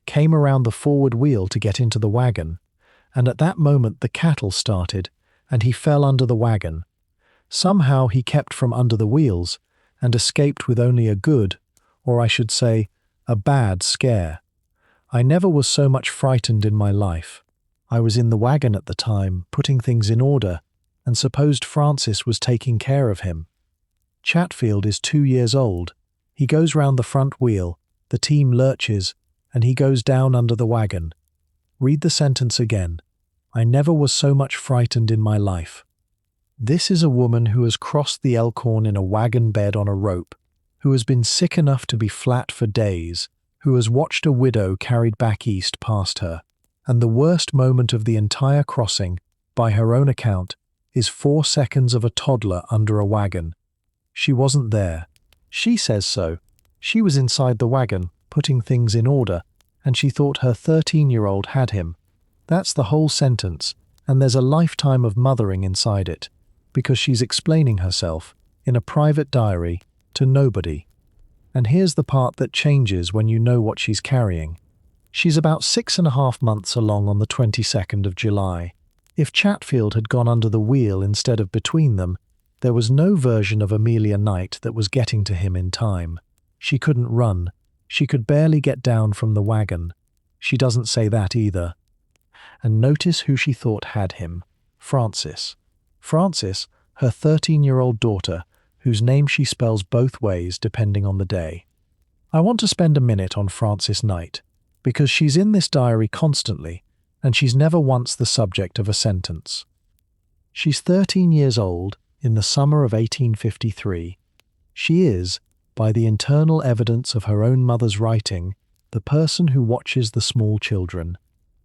came around the forward wheel to get into the wagon, and at that moment the cattle started, and he fell under the wagon. Somehow he kept from under the wheels, and escaped with only a good, or I should say, a bad scare. I never was so much frightened in my life. I was in the wagon at the time, putting things in order, and supposed Francis was taking care of him. Chatfield is 2 years old. He goes round the front wheel, the team lurches, and he goes down under the wagon. Read the sentence again. I never was so much frightened in my life. This is a woman who has crossed the Elkhorn in a wagon bed on a rope, who has been sick enough to be flat for days, who has watched a widow carried back east past her, and the worst moment of the entire crossing, by her own account, is 4 seconds of a toddler under a wagon. She wasn't there. She says so. She was inside the wagon, putting things in order, and she thought her 13-year-old had him. That's the whole sentence, and there's a lifetime of mothering inside it, because she's explaining herself, in a private diary, to nobody. And here's the part that changes when you know what she's carrying. She's about 6.5 months along on the 22nd of July. If Chatfield had gone under the wheel instead of between them, there was no version of Amelia Knight that was getting to him in time. She couldn't run. She could barely get down from the wagon. She doesn't say that either. And notice who she thought had him. Francis. Francis, her 13-year-old daughter, whose name she spells both ways depending on the day. I want to spend a minute on Francis Knight, because she's in this diary constantly, and she's never once the subject of a sentence. She's 13 years old in the summer of 1853. She is, by the internal evidence of her own mother's writing, the person who watches the small children.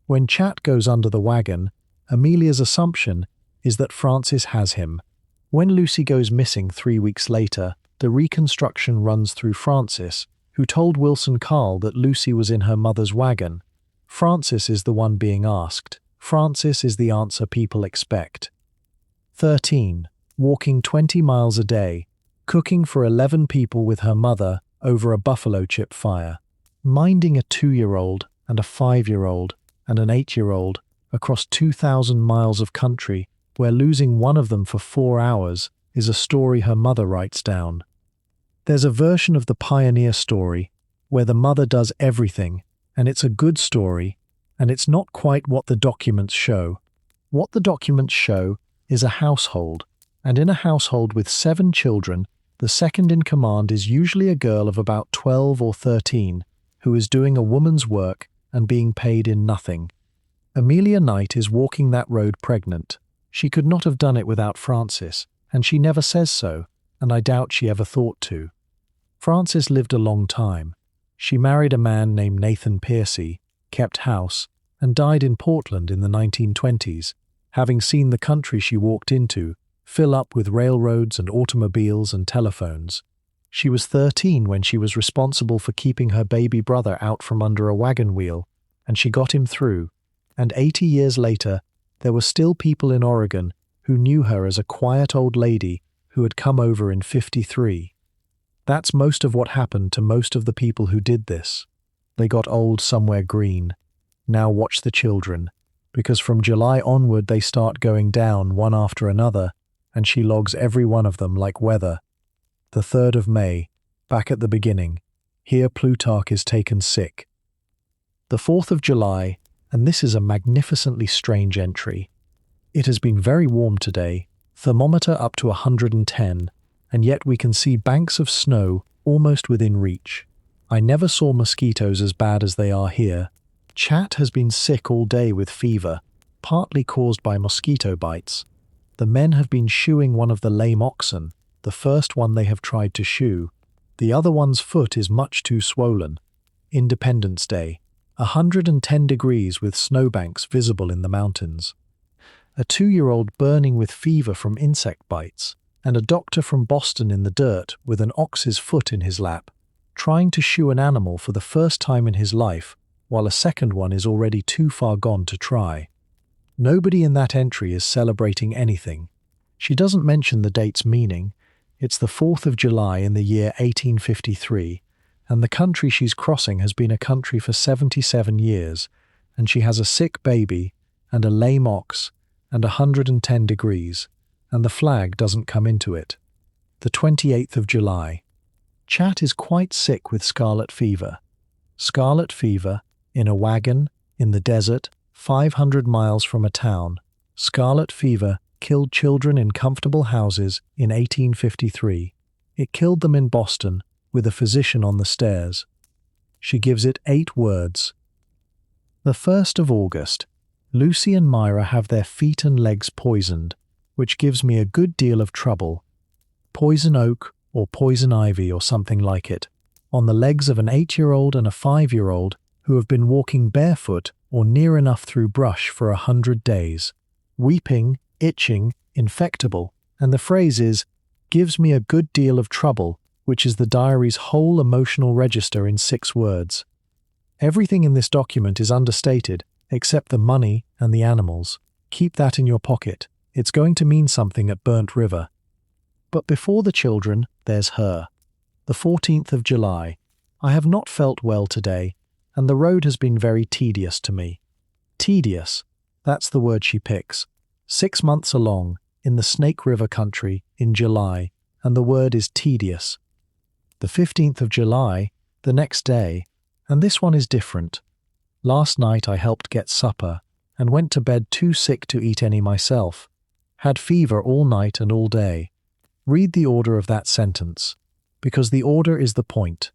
When Chat goes under the wagon, Amelia's assumption is that Francis has him. When Lucy goes missing 3 weeks later, the reconstruction runs through Francis, who told Wilson Carl that Lucy was in her mother's wagon. Francis is the one being asked. Francis is the answer people expect. 13. Walking 20 miles a day, cooking for 11 people with her mother over a buffalo chip fire, minding a 2-year-old, and a 5-year-old, and an 8-year-old, across 2,000 miles of country, where losing one of them for 4 hours is a story her mother writes down. There's a version of the pioneer story where the mother does everything, and it's a good story, and it's not quite what the documents show. What the documents show is a household, and in a household with 7 children, the second in command is usually a girl of about 12 or 13, who is doing a woman's work and being paid in nothing. Amelia Knight is walking that road pregnant. She could not have done it without Francis, and she never says so, and I doubt she ever thought to. Francis lived a long time. She married a man named Nathan Piercy, kept house, and died in Portland in the 1920s, having seen the country she walked into fill up with railroads and automobiles and telephones. She was 13 when she was responsible for keeping her baby brother out from under a wagon wheel, and she got him through. And 80 years later, there were still people in Oregon who knew her as a quiet old lady who had come over in '53. That's most of what happened to most of the people who did this. They got old somewhere green. Now watch the children, because from July onward they start going down one after another, and she logs every one of them like weather. The 3rd of May, back at the beginning. Here Plutarch is taken sick. The 4th of July, and this is a magnificently strange entry. It has been very warm today, thermometer up to 110, and yet we can see banks of snow almost within reach. I never saw mosquitoes as bad as they are here. Chat has been sick all day with fever, partly caused by mosquito bites. The men have been shoeing one of the lame oxen, the first one they have tried to shoe. The other one's foot is much too swollen. Independence Day, 110 degrees with snowbanks visible in the mountains. A 2-year-old burning with fever from insect bites, and a doctor from Boston in the dirt with an ox's foot in his lap, trying to shoe an animal for the first time in his life, while a second one is already too far gone to try. Nobody in that entry is celebrating anything. She doesn't mention the date's meaning. It's the 4th of July in the year 1853, and the country she's crossing has been a country for 77 years, and she has a sick baby, and a lame ox, and 110 degrees, and the flag doesn't come into it. The 28th of July. Chat is quite sick with scarlet fever. Scarlet fever, in a wagon, in the desert, 500 miles from a town. Scarlet fever killed children in comfortable houses in 1853. It killed them in Boston, with a physician on the stairs. She gives it 8 words. The 1st of August. Lucy and Myra have their feet and legs poisoned, which gives me a good deal of trouble. Poison oak or poison ivy or something like it, on the legs of an 8-year-old and a 5-year-old who have been walking barefoot or near enough through brush for 100 days. Weeping, itching, infectable, and the phrase is, gives me a good deal of trouble, which is the diary's whole emotional register in 6 words. Everything in this document is understated, except the money and the animals. Keep that in your pocket. It's going to mean something at Burnt River. But before the children, there's her. The 14th of July. I have not felt well today, and the road has been very tedious to me. Tedious, that's the word she picks. 6 months along, in the Snake River country, in July, and the word is tedious. The 15th of July, the next day, and this one is different. Last night I helped get supper, and went to bed too sick to eat any myself. Had fever all night and all day. Read the order of that sentence, because the order is the point.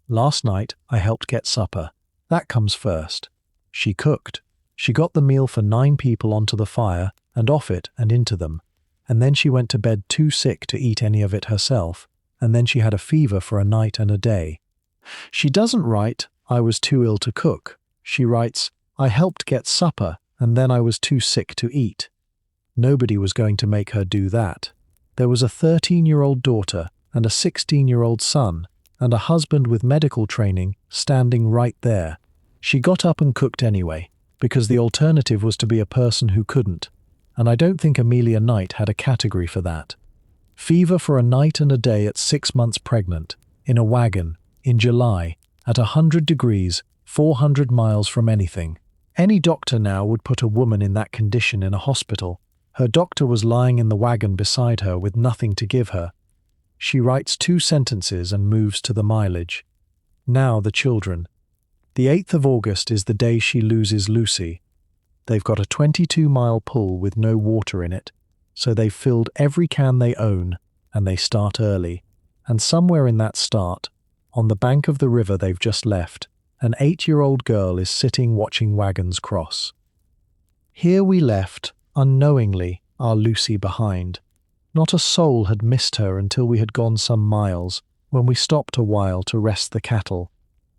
Last night I helped get supper. That comes first. She cooked. She got the meal for 9 people onto the fire and off it and into them, and then she went to bed too sick to eat any of it herself, and then she had a fever for a night and a day. She doesn't write, I was too ill to cook. She writes, I helped get supper, and then I was too sick to eat. Nobody was going to make her do that. There was a 13-year-old daughter and a 16-year-old son, and a husband with medical training standing right there. She got up and cooked anyway, because the alternative was to be a person who couldn't, and I don't think Amelia Knight had a category for that. Fever for a night and a day at 6 months pregnant, in a wagon, in July, at 100 degrees, 400 miles from anything. Any doctor now would put a woman in that condition in a hospital. Her doctor was lying in the wagon beside her with nothing to give her. She writes 2 sentences and moves to the mileage. Now the children. The 8th of August is the day she loses Lucy. They've got a 22-mile pool with no water in it, so they've filled every can they own, and they start early. And somewhere in that start, on the bank of the river they've just left, an 8-year-old girl is sitting watching wagons cross. Here we left, unknowingly, our Lucy behind. Not a soul had missed her until we had gone some miles, when we stopped a while to rest the cattle.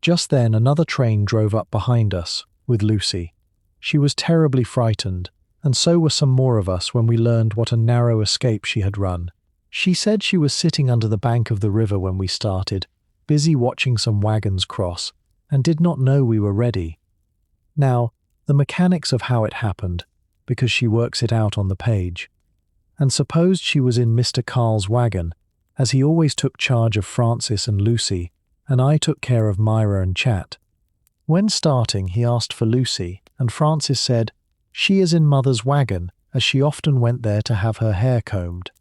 Just then another train drove up behind us, with Lucy. She was terribly frightened, and so were some more of us when we learned what a narrow escape she had run. She said she was sitting under the bank of the river when we started, busy watching some wagons cross, and did not know we were ready. Now, the mechanics of how it happened, because she works it out on the page. And supposed she was in Mr. Carl's wagon, as he always took charge of Francis and Lucy, and I took care of Myra and Chat. When starting, he asked for Lucy, and Francis said, "She is in Mother's wagon, as she often went there to have her hair combed."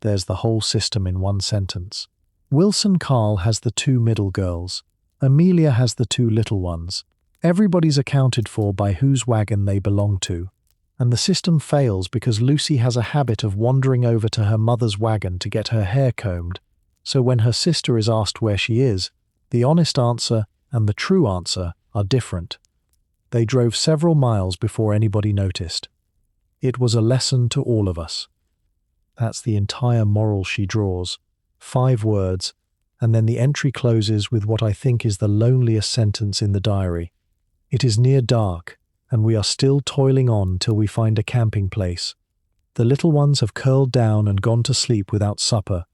There's the whole system in one sentence. Wilson Carl has the 2 middle girls. Amelia has the 2 little ones. Everybody's accounted for by whose wagon they belong to. And the system fails because Lucy has a habit of wandering over to her mother's wagon to get her hair combed. So when her sister is asked where she is, the honest answer and the true answer are different. They drove several miles before anybody noticed. It was a lesson to all of us. That's the entire moral she draws. 5 words, and then the entry closes with what I think is the loneliest sentence in the diary. It is near dark, and we are still toiling on till we find a camping place. The little ones have curled down and gone to sleep without supper.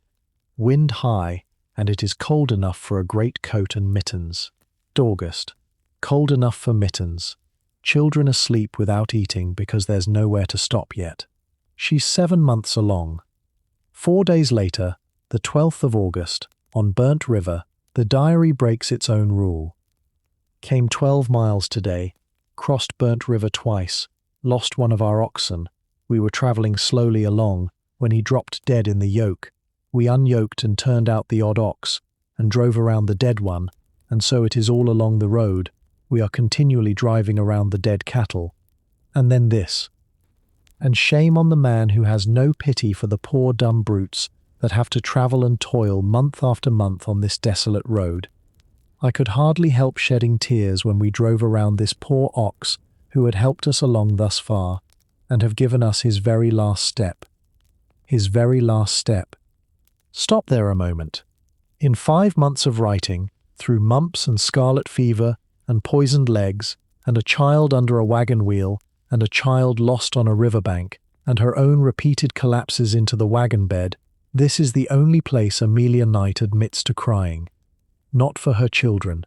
Wind high, and it is cold enough for a great coat and mittens. August. Cold enough for mittens. Children asleep without eating because there's nowhere to stop yet. She's 7 months along. 4 days later, the 12th of August, on Burnt River, the diary breaks its own rule. Came 12 miles today, crossed Burnt River twice, lost one of our oxen. We were travelling slowly along when he dropped dead in the yoke. We unyoked and turned out the odd ox and drove around the dead one, and so it is all along the road. We are continually driving around the dead cattle. And then this. And shame on the man who has no pity for the poor dumb brutes that have to travel and toil month after month on this desolate road. I could hardly help shedding tears when we drove around this poor ox who had helped us along thus far and have given us his very last step. His very last step. Stop there a moment. In 5 months of writing, through mumps and scarlet fever and poisoned legs and a child under a wagon wheel and a child lost on a riverbank and her own repeated collapses into the wagon bed, this is the only place Amelia Knight admits to crying. Not for her children.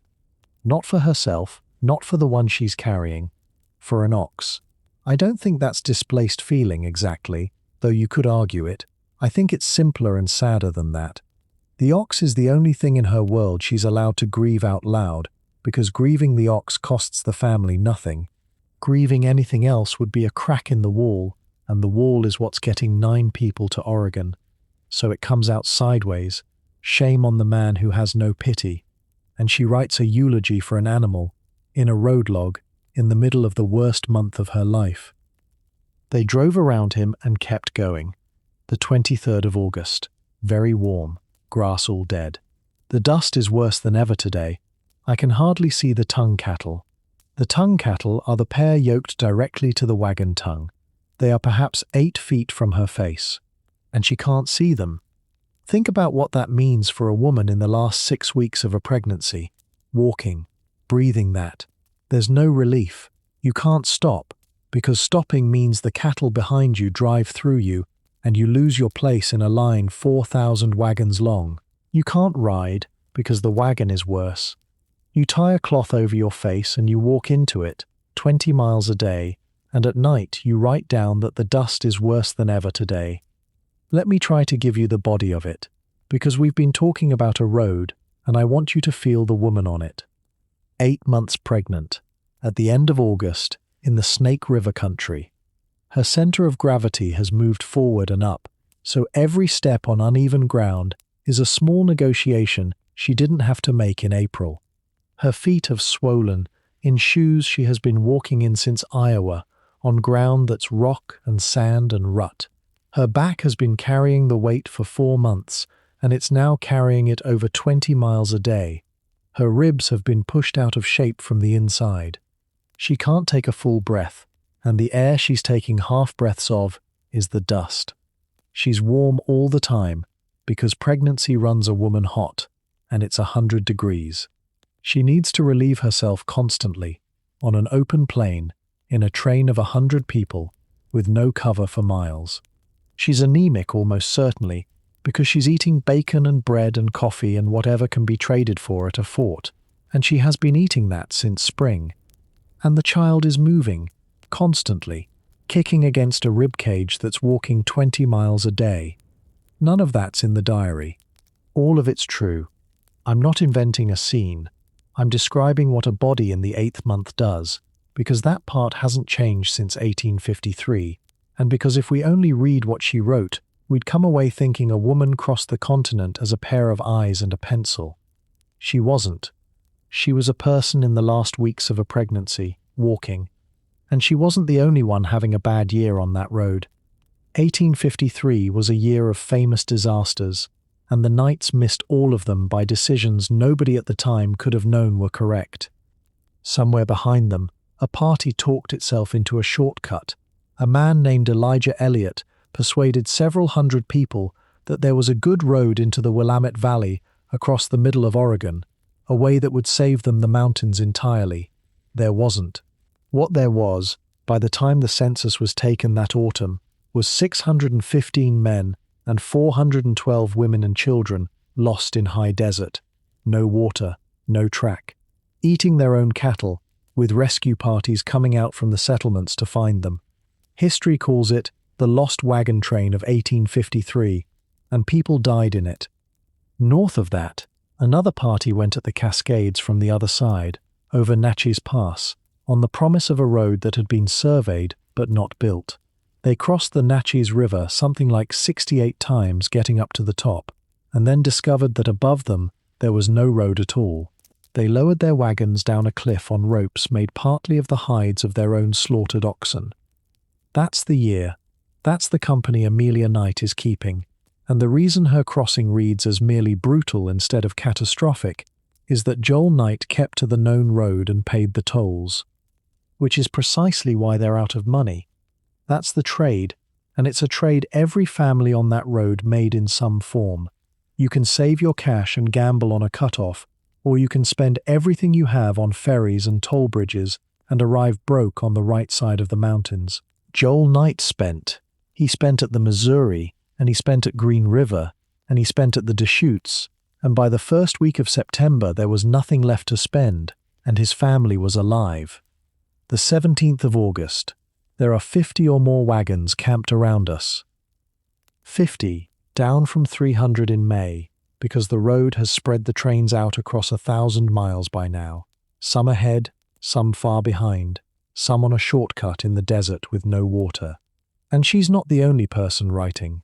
Not for herself. Not for the one she's carrying. For an ox. I don't think that's displaced feeling exactly, though you could argue it. I think it's simpler and sadder than that. The ox is the only thing in her world she's allowed to grieve out loud, because grieving the ox costs the family nothing. Grieving anything else would be a crack in the wall, and the wall is what's getting 9 people to Oregon. So it comes out sideways. Shame on the man who has no pity. And she writes a eulogy for an animal, in a road log, in the middle of the worst month of her life. They drove around him and kept going. The 23rd of August. Very warm. Grass all dead. The dust is worse than ever today. I can hardly see the tongue cattle. The tongue cattle are the pair yoked directly to the wagon tongue. They are perhaps 8 feet from her face. And she can't see them. Think about what that means for a woman in the last 6 weeks of a pregnancy. Walking, breathing that. There's no relief. You can't stop, because stopping means the cattle behind you drive through you, and you lose your place in a line 4,000 wagons long. You can't ride, because the wagon is worse. You tie a cloth over your face and you walk into it, 20 miles a day, and at night you write down that the dust is worse than ever today. Let me try to give you the body of it, because we've been talking about a road, and I want you to feel the woman on it. 8 months pregnant, at the end of August, in the Snake River country. Her center of gravity has moved forward and up, so every step on uneven ground is a small negotiation she didn't have to make in April. Her feet have swollen, in shoes she has been walking in since Iowa, on ground that's rock and sand and rut. Her back has been carrying the weight for 4 months, and it's now carrying it over 20 miles a day. Her ribs have been pushed out of shape from the inside. She can't take a full breath, and the air she's taking half breaths of is the dust. She's warm all the time, because pregnancy runs a woman hot, and it's 100 degrees. She needs to relieve herself constantly, on an open plain, in a train of 100 people, with no cover for miles. She's anemic almost certainly, because she's eating bacon and bread and coffee and whatever can be traded for at a fort, and she has been eating that since spring. And the child is moving, constantly, kicking against a rib cage that's walking 20 miles a day. None of that's in the diary. All of it's true. I'm not inventing a scene. I'm describing what a body in the 8th month does, because that part hasn't changed since 1853, and because if we only read what she wrote, we'd come away thinking a woman crossed the continent as a pair of eyes and a pencil. She wasn't. She was a person in the last weeks of a pregnancy, walking. And she wasn't the only one having a bad year on that road. 1853 was a year of famous disasters, and the Knights missed all of them by decisions nobody at the time could have known were correct. Somewhere behind them, a party talked itself into a shortcut. A man named Elijah Elliott persuaded several hundred people that there was a good road into the Willamette Valley across the middle of Oregon, a way that would save them the mountains entirely. There wasn't. What there was, by the time the census was taken that autumn, was 615 men and 412 women and children lost in high desert. No water, no track. Eating their own cattle, with rescue parties coming out from the settlements to find them. History calls it the Lost Wagon Train of 1853, and people died in it. North of that, another party went at the Cascades from the other side, over Natchez Pass, on the promise of a road that had been surveyed but not built. They crossed the Natchez River something like 68 times getting up to the top, and then discovered that above them there was no road at all. They lowered their wagons down a cliff on ropes made partly of the hides of their own slaughtered oxen. That's the year. That's the company Amelia Knight is keeping, and the reason her crossing reads as merely brutal instead of catastrophic is that Joel Knight kept to the known road and paid the tolls. Which is precisely why they're out of money. That's the trade, and it's a trade every family on that road made in some form. You can save your cash and gamble on a cutoff, or you can spend everything you have on ferries and toll bridges and arrive broke on the right side of the mountains. Joel Knight spent. He spent at the Missouri, and he spent at Green River, and he spent at the Deschutes, and by the first week of September there was nothing left to spend, and his family was alive. The 17th of August. There are 50 or more wagons camped around us. 50, down from 300 in May, because the road has spread the trains out across 1,000 miles by now, some ahead, some far behind, some on a shortcut in the desert with no water. And she's not the only person writing.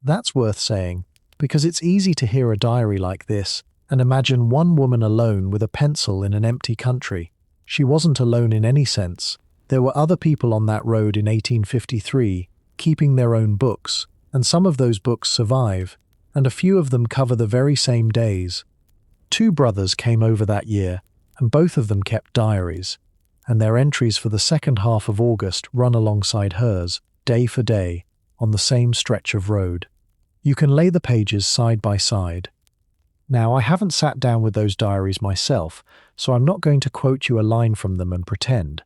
That's worth saying, because it's easy to hear a diary like this and imagine one woman alone with a pencil in an empty country. She wasn't alone in any sense. There were other people on that road in 1853, keeping their own books, and some of those books survive, and a few of them cover the very same days. 2 brothers came over that year, and both of them kept diaries, and their entries for the second half of August run alongside hers, day for day, on the same stretch of road. You can lay the pages side by side. Now, I haven't sat down with those diaries myself, so I'm not going to quote you a line from them and pretend.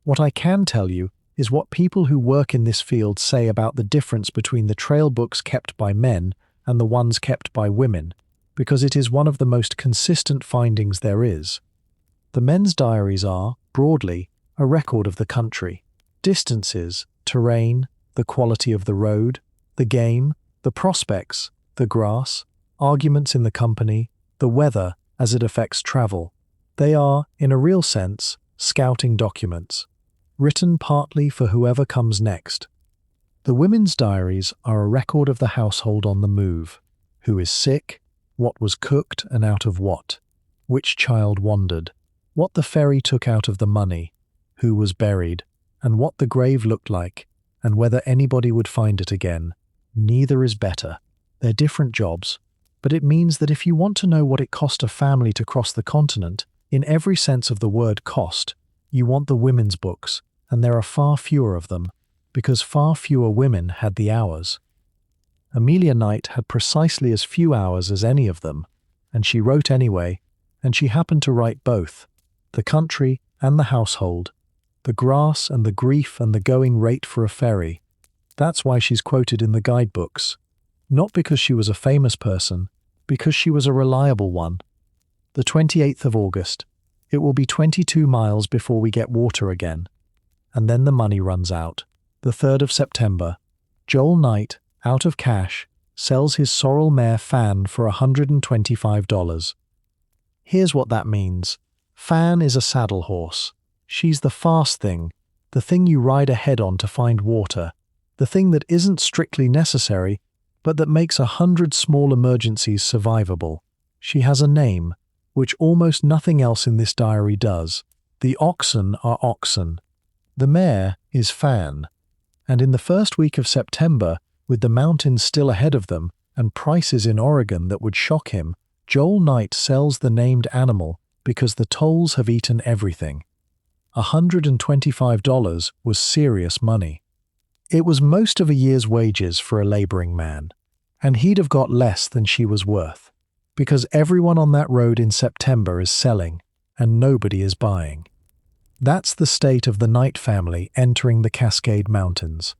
What I can tell you is what people who work in this field say about the difference between the trail books kept by men and the ones kept by women, because it is one of the most consistent findings there is. The men's diaries are, broadly, a record of the country, distances, terrain, the quality of the road, the game, the prospects, the grass, arguments in the company, the weather as it affects travel. They are, in a real sense, scouting documents, written partly for whoever comes next. The women's diaries are a record of the household on the move: who is sick, what was cooked and out of what, which child wandered, what the ferry took out of the money, who was buried, and what the grave looked like, and whether anybody would find it again. Neither is better. They're different jobs, but it means that if you want to know what it cost a family to cross the continent, in every sense of the word cost, you want the women's books, and there are far fewer of them, because far fewer women had the hours. Amelia Knight had precisely as few hours as any of them, and she wrote anyway, and she happened to write both, the country and the household, the grass and the grief and the going rate for a ferry. That's why she's quoted in the guidebooks. Not because she was a famous person, because she was a reliable one. The 28th of August. It will be 22 miles before we get water again. And then the money runs out. The 3rd of September. Joel Knight, out of cash, sells his sorrel mare Fan for $125. Here's what that means. Fan is a saddle horse. She's the fast thing, the thing you ride ahead on to find water, the thing that isn't strictly necessary, but that makes 100 small emergencies survivable. She has a name, which almost nothing else in this diary does. The oxen are oxen. The mare is Fan. And in the first week of September, with the mountains still ahead of them and prices in Oregon that would shock him, Joel Knight sells the named animal because the tolls have eaten everything. $125 was serious money. It was most of a year's wages for a laboring man, and he'd have got less than she was worth, because everyone on that road in September is selling, and nobody is buying. That's the state of the Knight family entering the Cascade Mountains.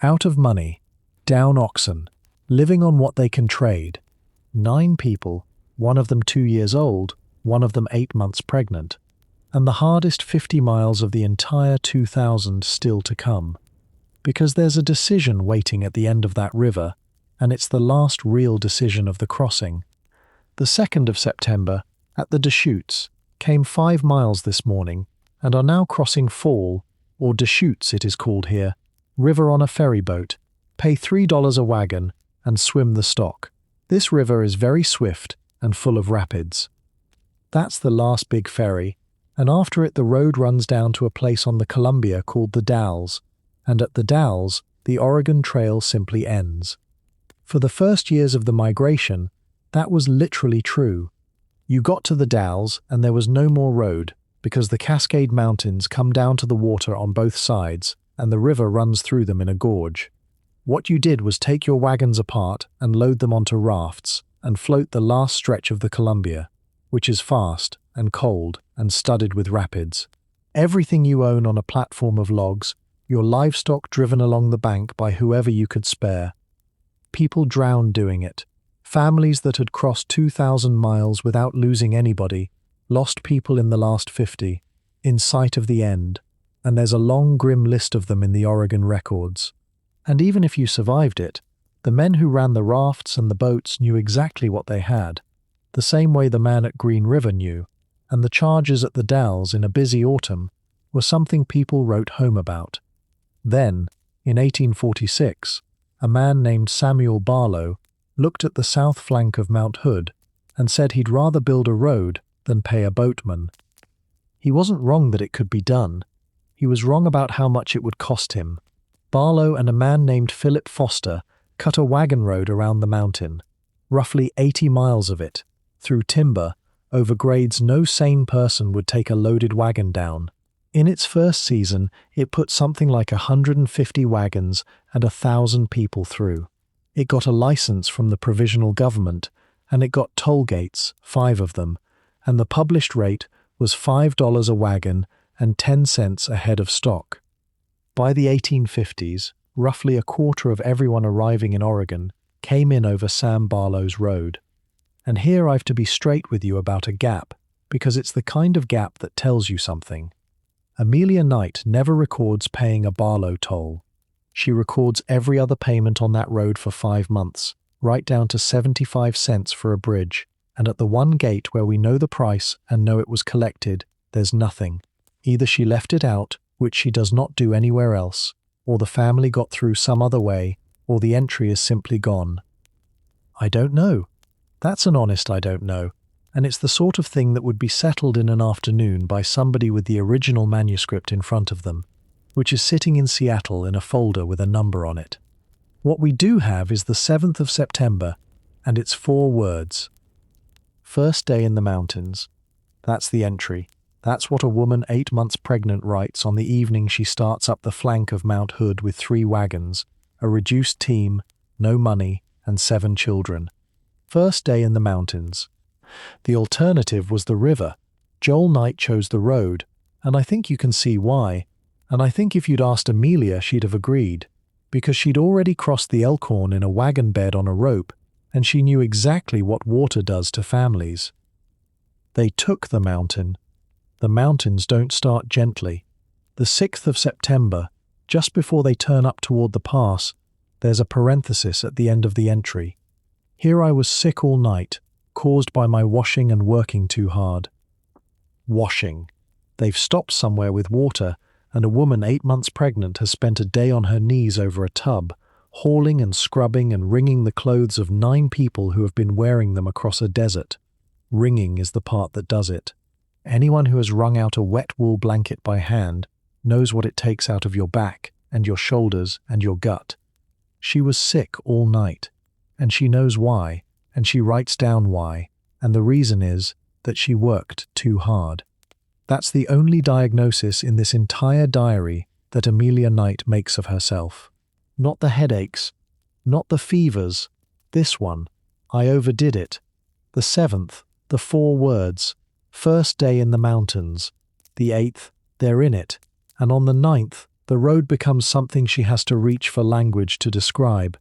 Out of money, down oxen, living on what they can trade. 9 people, one of them 2 years old, one of them 8 months pregnant, and the hardest 50 miles of the entire 2,000 still to come. Because there's a decision waiting at the end of that river, and it's the last real decision of the crossing. The 2nd of September, at the Deschutes, came 5 miles this morning, and are now crossing Fall, or Deschutes it is called here, river on a ferry boat, pay $3 a wagon, and swim the stock. This river is very swift and full of rapids. That's the last big ferry, and after it the road runs down to a place on the Columbia called the Dalles, and at the Dalles the Oregon Trail simply ends. For the first years of the migration, that was literally true. You got to the Dalles and there was no more road, because the Cascade Mountains come down to the water on both sides, and the river runs through them in a gorge. What you did was take your wagons apart and load them onto rafts, and float the last stretch of the Columbia, which is fast and cold and studded with rapids. Everything you own on a platform of logs, your livestock driven along the bank by whoever you could spare. People drowned doing it. Families that had crossed 2,000 miles without losing anybody lost people in the last 50, in sight of the end, and there's a long grim list of them in the Oregon records. And even if you survived it, the men who ran the rafts and the boats knew exactly what they had, the same way the man at Green River knew, and the charges at the Dalles in a busy autumn were something people wrote home about. Then, in 1846, a man named Samuel Barlow looked at the south flank of Mount Hood and said he'd rather build a road than pay a boatman. He wasn't wrong that it could be done. He was wrong about how much it would cost him. Barlow and a man named Philip Foster cut a wagon road around the mountain, roughly 80 miles of it, through timber, over grades no sane person would take a loaded wagon down. In its first season, it put something like 150 wagons and 1,000 people through. It got a license from the provisional government, and it got toll gates, 5 of them, and the published rate was $5 a wagon and 10 cents a head of stock. By the 1850s, roughly a quarter of everyone arriving in Oregon came in over Sam Barlow's road. And here I've to be straight with you about a gap, because it's the kind of gap that tells you something. Amelia Knight never records paying a Barlow toll. She records every other payment on that road for 5 months, right down to 75 cents for a bridge, and at the one gate where we know the price and know it was collected, there's nothing. Either she left it out, which she does not do anywhere else, or the family got through some other way, or the entry is simply gone. I don't know. That's an honest I don't know, and it's the sort of thing that would be settled in an afternoon by somebody with the original manuscript in front of them, which is sitting in Seattle in a folder with a number on it. What we do have is the 7th of September, and it's 4 words. First day in the mountains. That's the entry. That's what a woman 8 months pregnant writes on the evening she starts up the flank of Mount Hood with 3 wagons, a reduced team, no money, and 7 children. First day in the mountains. The alternative was the river. Joel Knight chose the road, and I think you can see why. And I think if you'd asked Amelia, she'd have agreed, because she'd already crossed the Elkhorn in a wagon bed on a rope, and she knew exactly what water does to families. They took the mountain. The mountains don't start gently. The 6th of September, just before they turn up toward the pass, there's a parenthesis at the end of the entry. Here I was sick all night, caused by my washing and working too hard. Washing. They've stopped somewhere with water, and a woman 8 months pregnant has spent a day on her knees over a tub, hauling and scrubbing and wringing the clothes of 9 people who have been wearing them across a desert. Wringing is the part that does it. Anyone who has wrung out a wet wool blanket by hand knows what it takes out of your back and your shoulders and your gut. She was sick all night, and she knows why, and she writes down why, and the reason is that she worked too hard. That's the only diagnosis in this entire diary that Amelia Knight makes of herself. Not the headaches, not the fevers. This one, I overdid it. The 7th, the 4 words. First day in the mountains. The 8th, they're in it. And on the 9th, the road becomes something she has to reach for language to describe.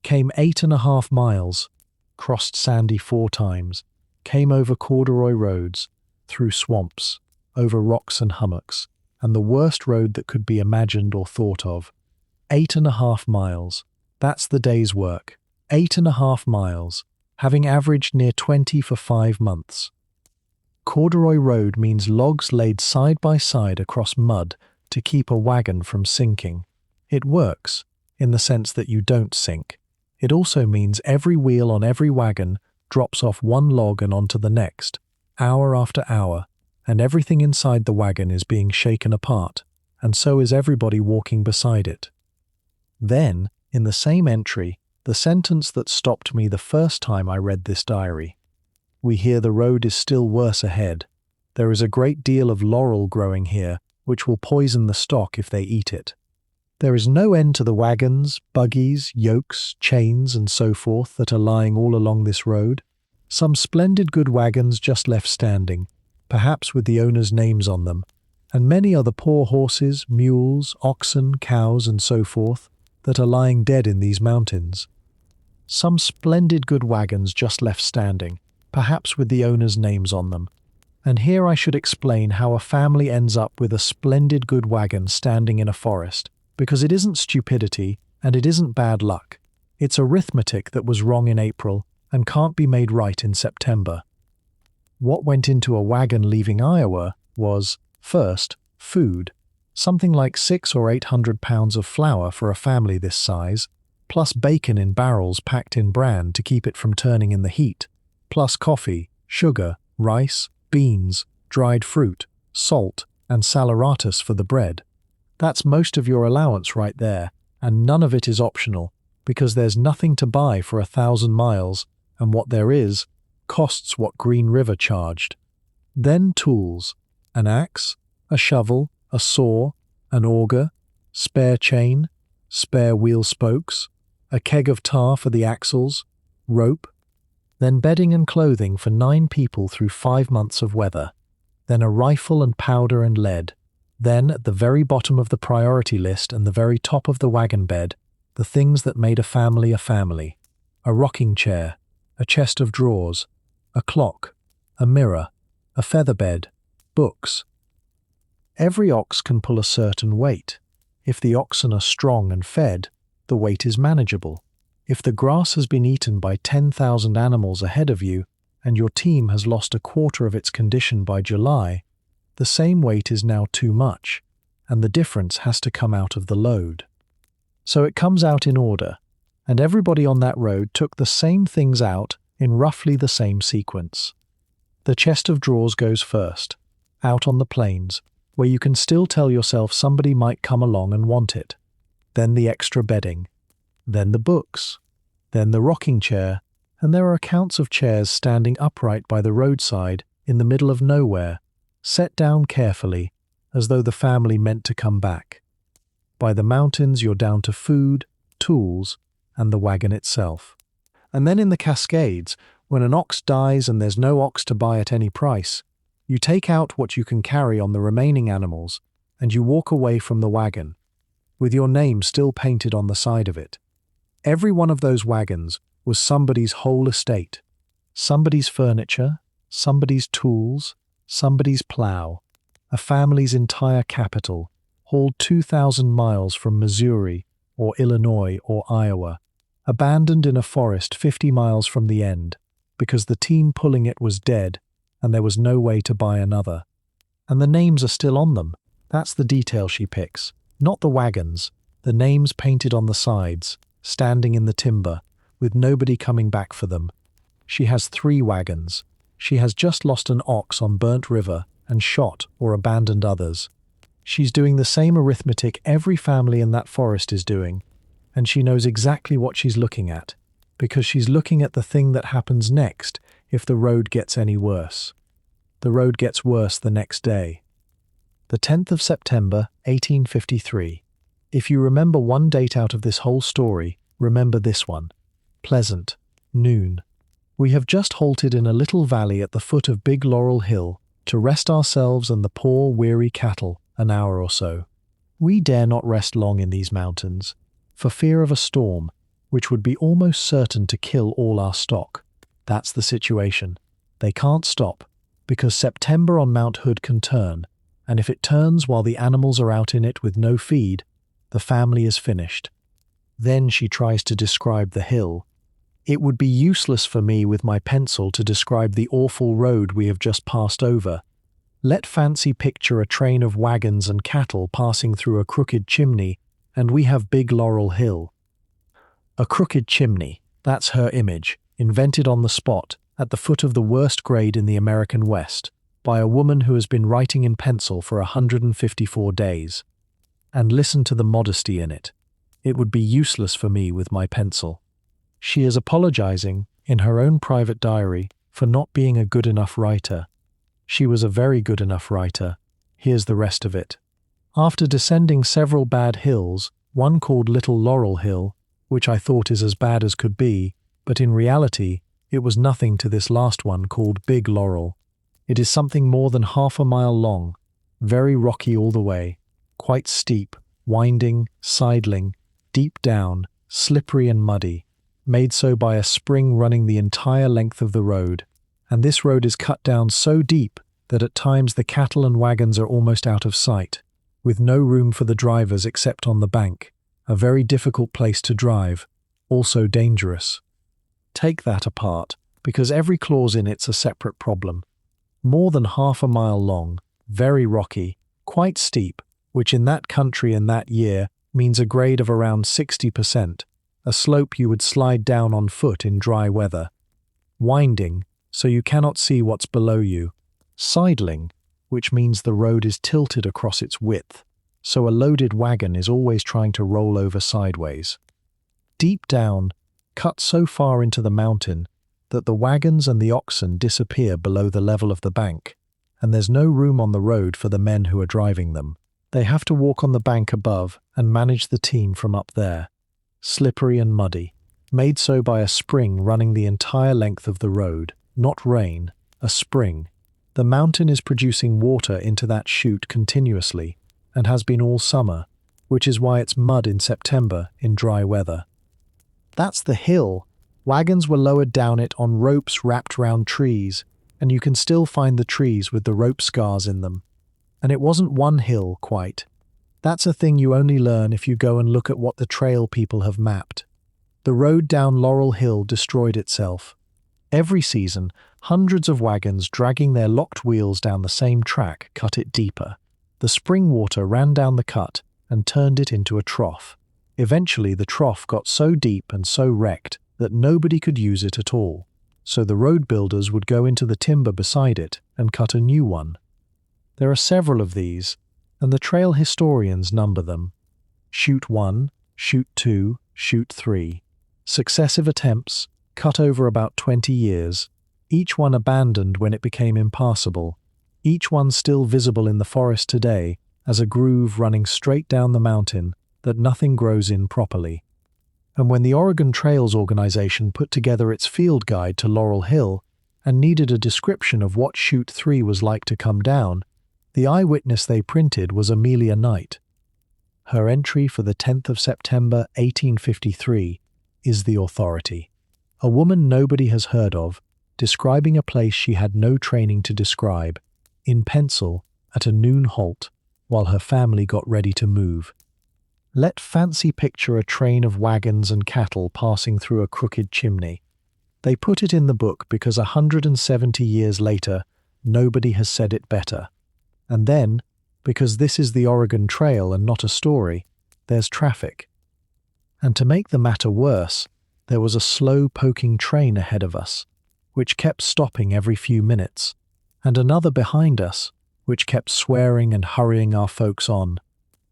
Came 8.5 miles. Crossed Sandy 4 times. Came over corduroy roads. Through swamps. Over rocks and hummocks. And the worst road that could be imagined or thought of. 8.5 miles. That's the day's work. 8.5 miles. Having averaged near 20 for 5 months. Corduroy road means logs laid side by side across mud to keep a wagon from sinking. It works, in the sense that you don't sink. It also means every wheel on every wagon drops off one log and onto the next, hour after hour, and everything inside the wagon is being shaken apart, and so is everybody walking beside it. Then, in the same entry, the sentence that stopped me the first time I read this diary. We hear the road is still worse ahead. There is a great deal of laurel growing here, which will poison the stock if they eat it. There is no end to the wagons, buggies, yokes, chains, and so forth that are lying all along this road. Some splendid good wagons just left standing, perhaps with the owners' names on them, and many other poor horses, mules, oxen, cows, and so forth that are lying dead in these mountains. Some splendid good wagons just left standing, perhaps with the owners' names on them. And here I should explain how a family ends up with a splendid good wagon standing in a forest, because it isn't stupidity and it isn't bad luck. It's arithmetic that was wrong in April and can't be made right in September. What went into a wagon leaving Iowa was, first, food, something like 600 or 800 pounds of flour for a family this size, plus bacon in barrels packed in bran to keep it from turning in the heat, plus coffee, sugar, rice, beans, dried fruit, salt, and saleratus for the bread. That's most of your allowance right there, and none of it is optional, because there's nothing to buy for 1,000 miles, and what there is costs what Green River charged. Then tools, an axe, a shovel, a saw, an auger, spare chain, spare wheel spokes, a keg of tar for the axles, rope, then bedding and clothing for 9 people through 5 months of weather, then a rifle and powder and lead, then at the very bottom of the priority list and the very top of the wagon bed, the things that made a family, a rocking chair, a chest of drawers, a clock, a mirror, a feather bed, books. Every ox can pull a certain weight. If the oxen are strong and fed, the weight is manageable. If the grass has been eaten by 10,000 animals ahead of you, and your team has lost a quarter of its condition by July, the same weight is now too much, and the difference has to come out of the load. So it comes out in order, and everybody on that road took the same things out in roughly the same sequence. The chest of drawers goes first, out on the plains, where you can still tell yourself somebody might come along and want it. Then the extra bedding. Then the books. Then the rocking chair, and there are accounts of chairs standing upright by the roadside in the middle of nowhere, set down carefully, as though the family meant to come back. By the mountains you're down to food, tools, and the wagon itself. And then in the Cascades, when an ox dies and there's no ox to buy at any price, you take out what you can carry on the remaining animals, and you walk away from the wagon, with your name still painted on the side of it. Every one of those wagons was somebody's whole estate, somebody's furniture, somebody's tools, somebody's plow, a family's entire capital, hauled 2,000 miles from Missouri or Illinois or Iowa, abandoned in a forest 50 miles from the end, because the team pulling it was dead and there was no way to buy another. And the names are still on them. That's the detail she picks. Not the wagons, the names painted on the sides, standing in the timber, with nobody coming back for them. She has 3 wagons. She has just lost an ox on Burnt River and shot or abandoned others. She's doing the same arithmetic every family in that forest is doing, and she knows exactly what she's looking at, because she's looking at the thing that happens next if the road gets any worse. The road gets worse the next day. The 10th of September, 1853. If you remember one date out of this whole story, remember this one. Pleasant, noon. We have just halted in a little valley at the foot of Big Laurel Hill to rest ourselves and the poor, weary cattle an hour or so. We dare not rest long in these mountains, for fear of a storm, which would be almost certain to kill all our stock. That's the situation. They can't stop, because September on Mount Hood can turn, and if it turns while the animals are out in it with no feed, the family is finished. Then she tries to describe the hill. It would be useless for me with my pencil to describe the awful road we have just passed over. Let fancy picture a train of wagons and cattle passing through a crooked chimney, and we have Big Laurel Hill. A crooked chimney, that's her image, invented on the spot, at the foot of the worst grade in the American West, by a woman who has been writing in pencil for 154 days. And listen to the modesty in it. It would be useless for me with my pencil. She is apologizing, in her own private diary, for not being a good enough writer. She was a very good enough writer. Here's the rest of it. After descending several bad hills, one called Little Laurel Hill, which I thought is as bad as could be, but in reality, it was nothing to this last one called Big Laurel. It is something more than half a mile long, very rocky all the way, quite steep, winding, sidling, deep down, slippery and muddy, made so by a spring running the entire length of the road, and this road is cut down so deep that at times the cattle and wagons are almost out of sight, with no room for the drivers except on the bank, a very difficult place to drive, also dangerous. Take that apart, because every clause in it's a separate problem. More than half a mile long, very rocky, quite steep, which in that country and that year means a grade of around 60%, a slope you would slide down on foot in dry weather. Winding, so you cannot see what's below you. Sidling, which means the road is tilted across its width, so a loaded wagon is always trying to roll over sideways. Deep down, cut so far into the mountain that the wagons and the oxen disappear below the level of the bank, and there's no room on the road for the men who are driving them. They have to walk on the bank above and manage the team from up there. Slippery and muddy, made so by a spring running the entire length of the road, not rain, a spring. The mountain is producing water into that chute continuously, and has been all summer, which is why it's mud in September in dry weather. That's the hill. Wagons were lowered down it on ropes wrapped round trees, and you can still find the trees with the rope scars in them. And it wasn't one hill, quite. That's a thing you only learn if you go and look at what the trail people have mapped. The road down Laurel Hill destroyed itself. Every season, Hundreds of wagons dragging their locked wheels down the same track cut it deeper. The spring water ran down the cut and turned it into a trough. Eventually the trough got so deep and so wrecked that nobody could use it at all. So the road builders would go into the timber beside it and cut a new one. There are several of these, and the trail historians number them. Chute 1, Chute 2, Chute 3. Successive attempts, cut over about 20 years, each one abandoned when it became impassable, each one still visible in the forest today as a groove running straight down the mountain that nothing grows in properly. And when the Oregon Trails organization put together its field guide to Laurel Hill and needed a description of what Chute 3 was like to come down, the eyewitness they printed was Amelia Knight. Her entry for the 10th of September 1853 is the authority. A woman nobody has heard of, describing a place she had no training to describe, in pencil at a noon halt while her family got ready to move. Let fancy picture a train of wagons and cattle passing through a crooked chimney. They put it in the book because 170 years later, nobody has said it better. And then, because this is the Oregon Trail and not a story, there's traffic. And to make the matter worse, there was a slow poking train ahead of us, which kept stopping every few minutes, and another behind us, which kept swearing and hurrying our folks on.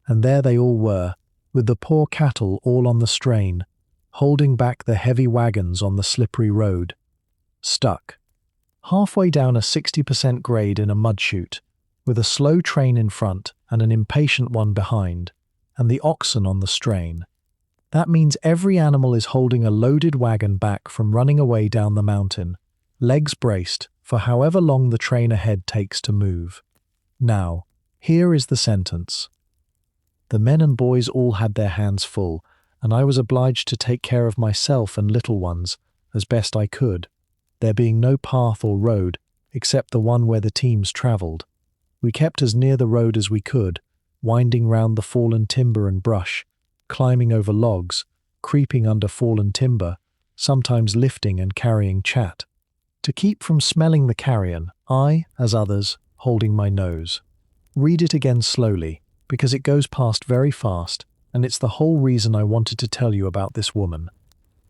And there they all were, with the poor cattle all on the strain, holding back the heavy wagons on the slippery road. Stuck. Halfway down a 60% grade in a mud chute, with a slow train in front and an impatient one behind, and the oxen on the strain. That means every animal is holding a loaded wagon back from running away down the mountain, legs braced for however long the train ahead takes to move. Now, here is the sentence. The men and boys all had their hands full, and I was obliged to take care of myself and little ones as best I could, there being no path or road except the one where the teams travelled. We kept as near the road as we could, winding round the fallen timber and brush, climbing over logs, creeping under fallen timber, sometimes lifting and carrying Chat. To keep from smelling the carrion, I, as others, holding my nose. Read it again slowly, because it goes past very fast, and it's the whole reason I wanted to tell you about this woman.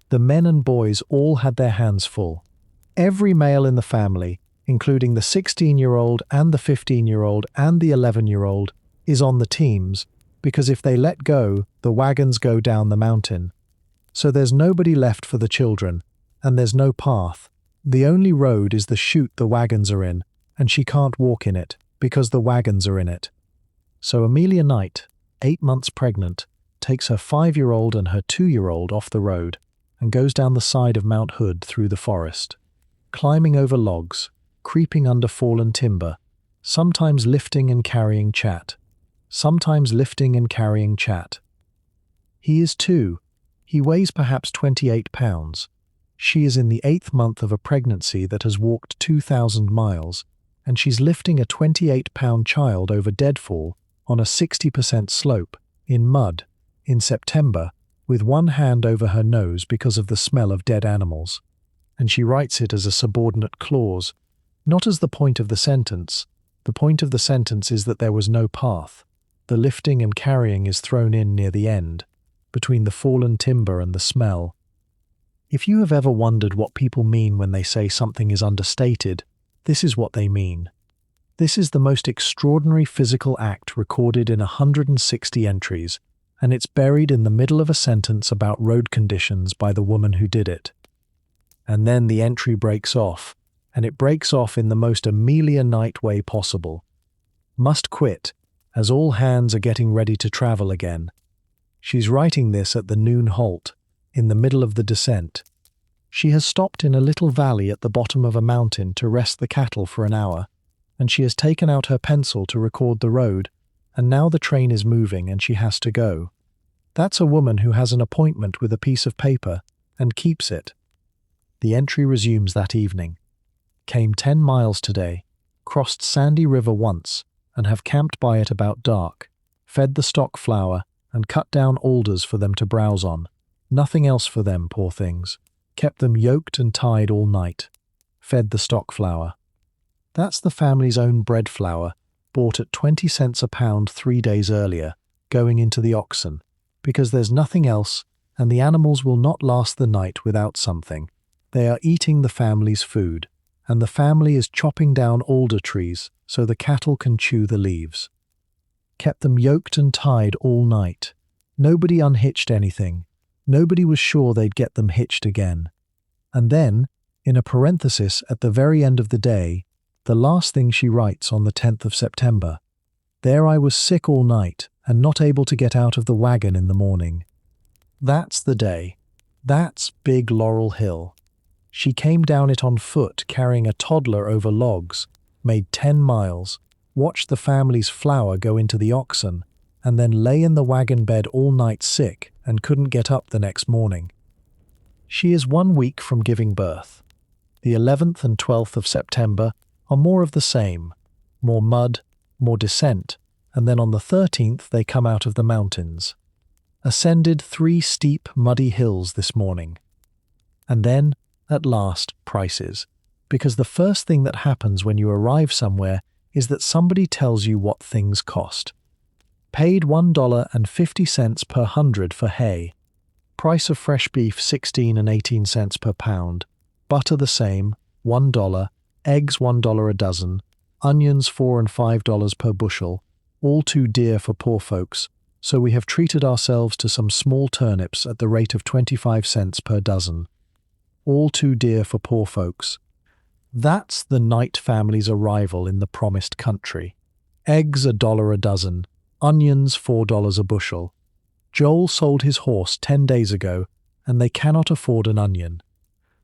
The men and boys all had their hands full. Every male in the family, including the 16-year-old and the 15-year-old and the 11-year-old, is on the teams, because if they let go, the wagons go down the mountain. So there's nobody left for the children, and there's no path. The only road is the chute the wagons are in, and she can't walk in it, because the wagons are in it. So Amelia Knight, 8 months pregnant, takes her 5-year-old and her 2-year-old off the road and goes down the side of Mount Hood through the forest, climbing over logs, creeping under fallen timber, sometimes lifting and carrying Chat, sometimes lifting and carrying Chat. He is 2. He weighs perhaps 28 pounds. She is in the 8th month of a pregnancy that has walked 2,000 miles, and she's lifting a 28-pound child over deadfall on a 60% slope, in mud, in September, with one hand over her nose because of the smell of dead animals. And she writes it as a subordinate clause, not as the point of the sentence. The point of the sentence is that there was no path. The lifting and carrying is thrown in near the end, between the fallen timber and the smell. If you have ever wondered what people mean when they say something is understated, this is what they mean. This is the most extraordinary physical act recorded in 160 entries, and it's buried in the middle of a sentence about road conditions by the woman who did it. And then the entry breaks off, and it breaks off in the most Amelia Knight way possible. Must quit, as all hands are getting ready to travel again. She's writing this at the noon halt, in the middle of the descent. She has stopped in a little valley at the bottom of a mountain to rest the cattle for an hour, and she has taken out her pencil to record the road, and now the train is moving and she has to go. That's a woman who has an appointment with a piece of paper and keeps it. The entry resumes that evening. Came 10 miles today, crossed Sandy River once, and have camped by it about dark, fed the stock flour, and cut down alders for them to browse on. Nothing else for them, poor things. Kept them yoked and tied all night. fed the stock flour. That's the family's own bread flour, bought at 20 cents a pound 3 days earlier, going into the oxen, because there's nothing else, and the animals will not last the night without something. They are eating the family's food, and the family is chopping down alder trees so the cattle can chew the leaves. Kept them yoked and tied all night. Nobody unhitched anything. Nobody was sure they'd get them hitched again. And then, in a parenthesis at the very end of the day, the last thing she writes on the 10th of September, "There I was sick all night and not able to get out of the wagon in the morning." That's the day. That's big Laurel Hill. She came down it on foot, carrying a toddler over logs, made 10 miles, watched the family's flour go into the oxen, and then lay in the wagon bed all night sick and couldn't get up the next morning. She is 1 week from giving birth. The 11th and 12th of September are more of the same, more mud, more descent, and then on the 13th they come out of the mountains. Ascended 3 steep, muddy hills this morning. And then, at last, prices, because the first thing that happens when you arrive somewhere is that somebody tells you what things cost. Paid $1.50 per hundred for hay. Price of fresh beef 16 and 18 cents per pound. Butter the same, $1. Eggs $1 a dozen. Onions $4 and $5 per bushel. All too dear for poor folks, so we have treated ourselves to some small turnips at the rate of 25 cents per dozen. All too dear for poor folks. That's the Knight family's arrival in the promised country. Eggs $1 a dozen. Onions $4 a bushel. Joel sold his horse 10 days ago, and they cannot afford an onion.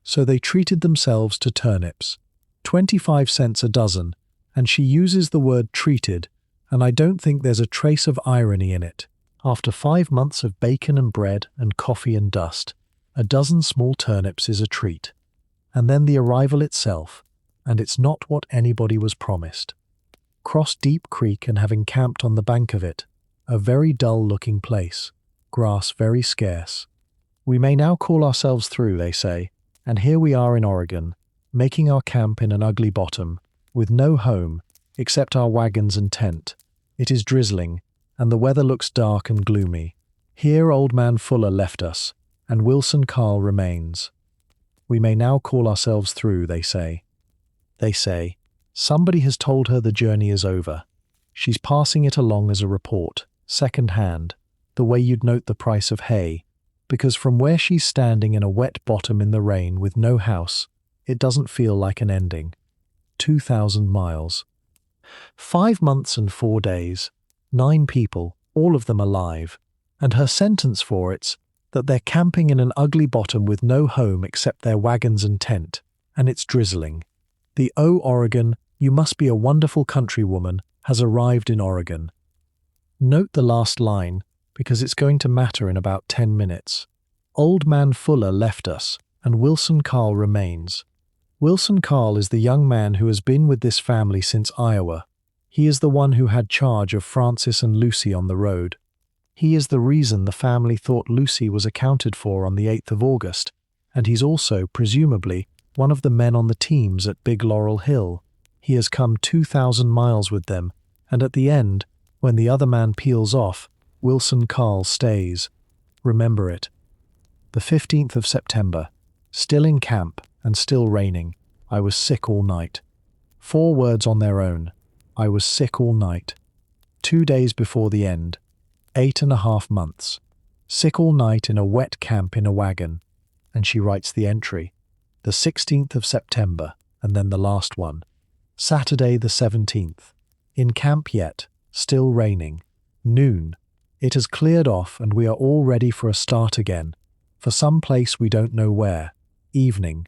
So they treated themselves to turnips. 25 cents a dozen, and she uses the word treated, and I don't think there's a trace of irony in it. After 5 months of bacon and bread and coffee and dust, a dozen small turnips is a treat. And then the arrival itself, and it's not what anybody was promised. Crossed Deep Creek and having camped on the bank of it, a very dull-looking place, grass very scarce. We may now call ourselves through, they say, and here we are in Oregon, making our camp in an ugly bottom, with no home, except our wagons and tent. It is drizzling, and the weather looks dark and gloomy. Here old man Fuller left us, and Wilson Carl remains. We may now call ourselves through, they say. They say, somebody has told her the journey is over. She's passing it along as a report, second hand, the way you'd note the price of hay, because from where she's standing in a wet bottom in the rain with no house, it doesn't feel like an ending. 2,000 miles. 5 months and 4 days, 9 people, all of them alive, and her sentence for it's that they're camping in an ugly bottom with no home except their wagons and tent, and it's drizzling. The "Oh, Oregon, you must be a wonderful countrywoman" has arrived in Oregon. Note the last line, because it's going to matter in about 10 minutes. Old man Fuller left us, and Wilson Carl remains. Wilson Carl is the young man who has been with this family since Iowa. He is the one who had charge of Francis and Lucy on the road. He is the reason the family thought Lucy was accounted for on the 8th of August, and he's also, presumably, one of the men on the teams at Big Laurel Hill. He has come 2,000 miles with them, and at the end, when the other man peels off, Wilson Carl stays. Remember it. The 15th of September. Still in camp, and still raining. I was sick all night. 4 words on their own. I was sick all night. 2 days before the end. 8.5 months. Sick all night in a wet camp in a wagon. And she writes the entry. The 16th of September, and then the last one. Saturday the 17th. In camp yet. Still raining. Noon. It has cleared off and we are all ready for a start again. For some place we don't know where. Evening.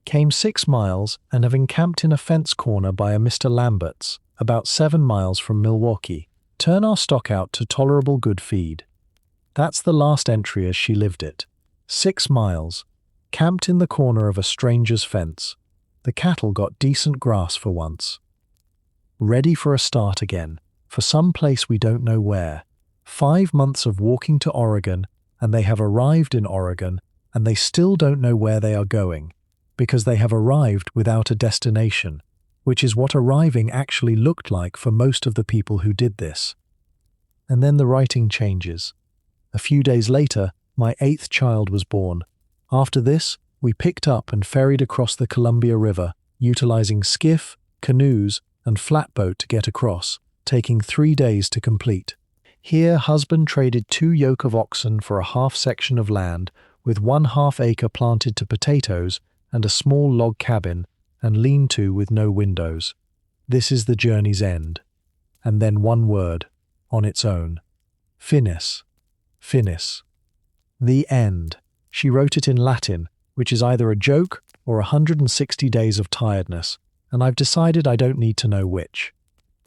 Came 6 miles and have encamped in a fence corner by a Mr. Lambert's, about 7 miles from Milwaukee. Turn our stock out to tolerable good feed. That's the last entry as she lived it. 6 miles. Camped in the corner of a stranger's fence. The cattle got decent grass for once. Ready for a start again. For some place we don't know where. 5 months of walking to Oregon, and they have arrived in Oregon, and they still don't know where they are going. because they have arrived without a destination, which is what arriving actually looked like for most of the people who did this. And then the writing changes. A few days later, my 8th child was born. After this, we picked up and ferried across the Columbia River, utilizing skiff, canoes, and flatboat to get across, taking 3 days to complete. Here, husband traded 2 yoke of oxen for a half section of land with 1/2 acre planted to potatoes and a small log cabin and lean-to with no windows. This is the journey's end. And then one word, on its own. Finis. Finis. The end. She wrote it in Latin, which is either a joke or 160 days of tiredness, and I've decided I don't need to know which.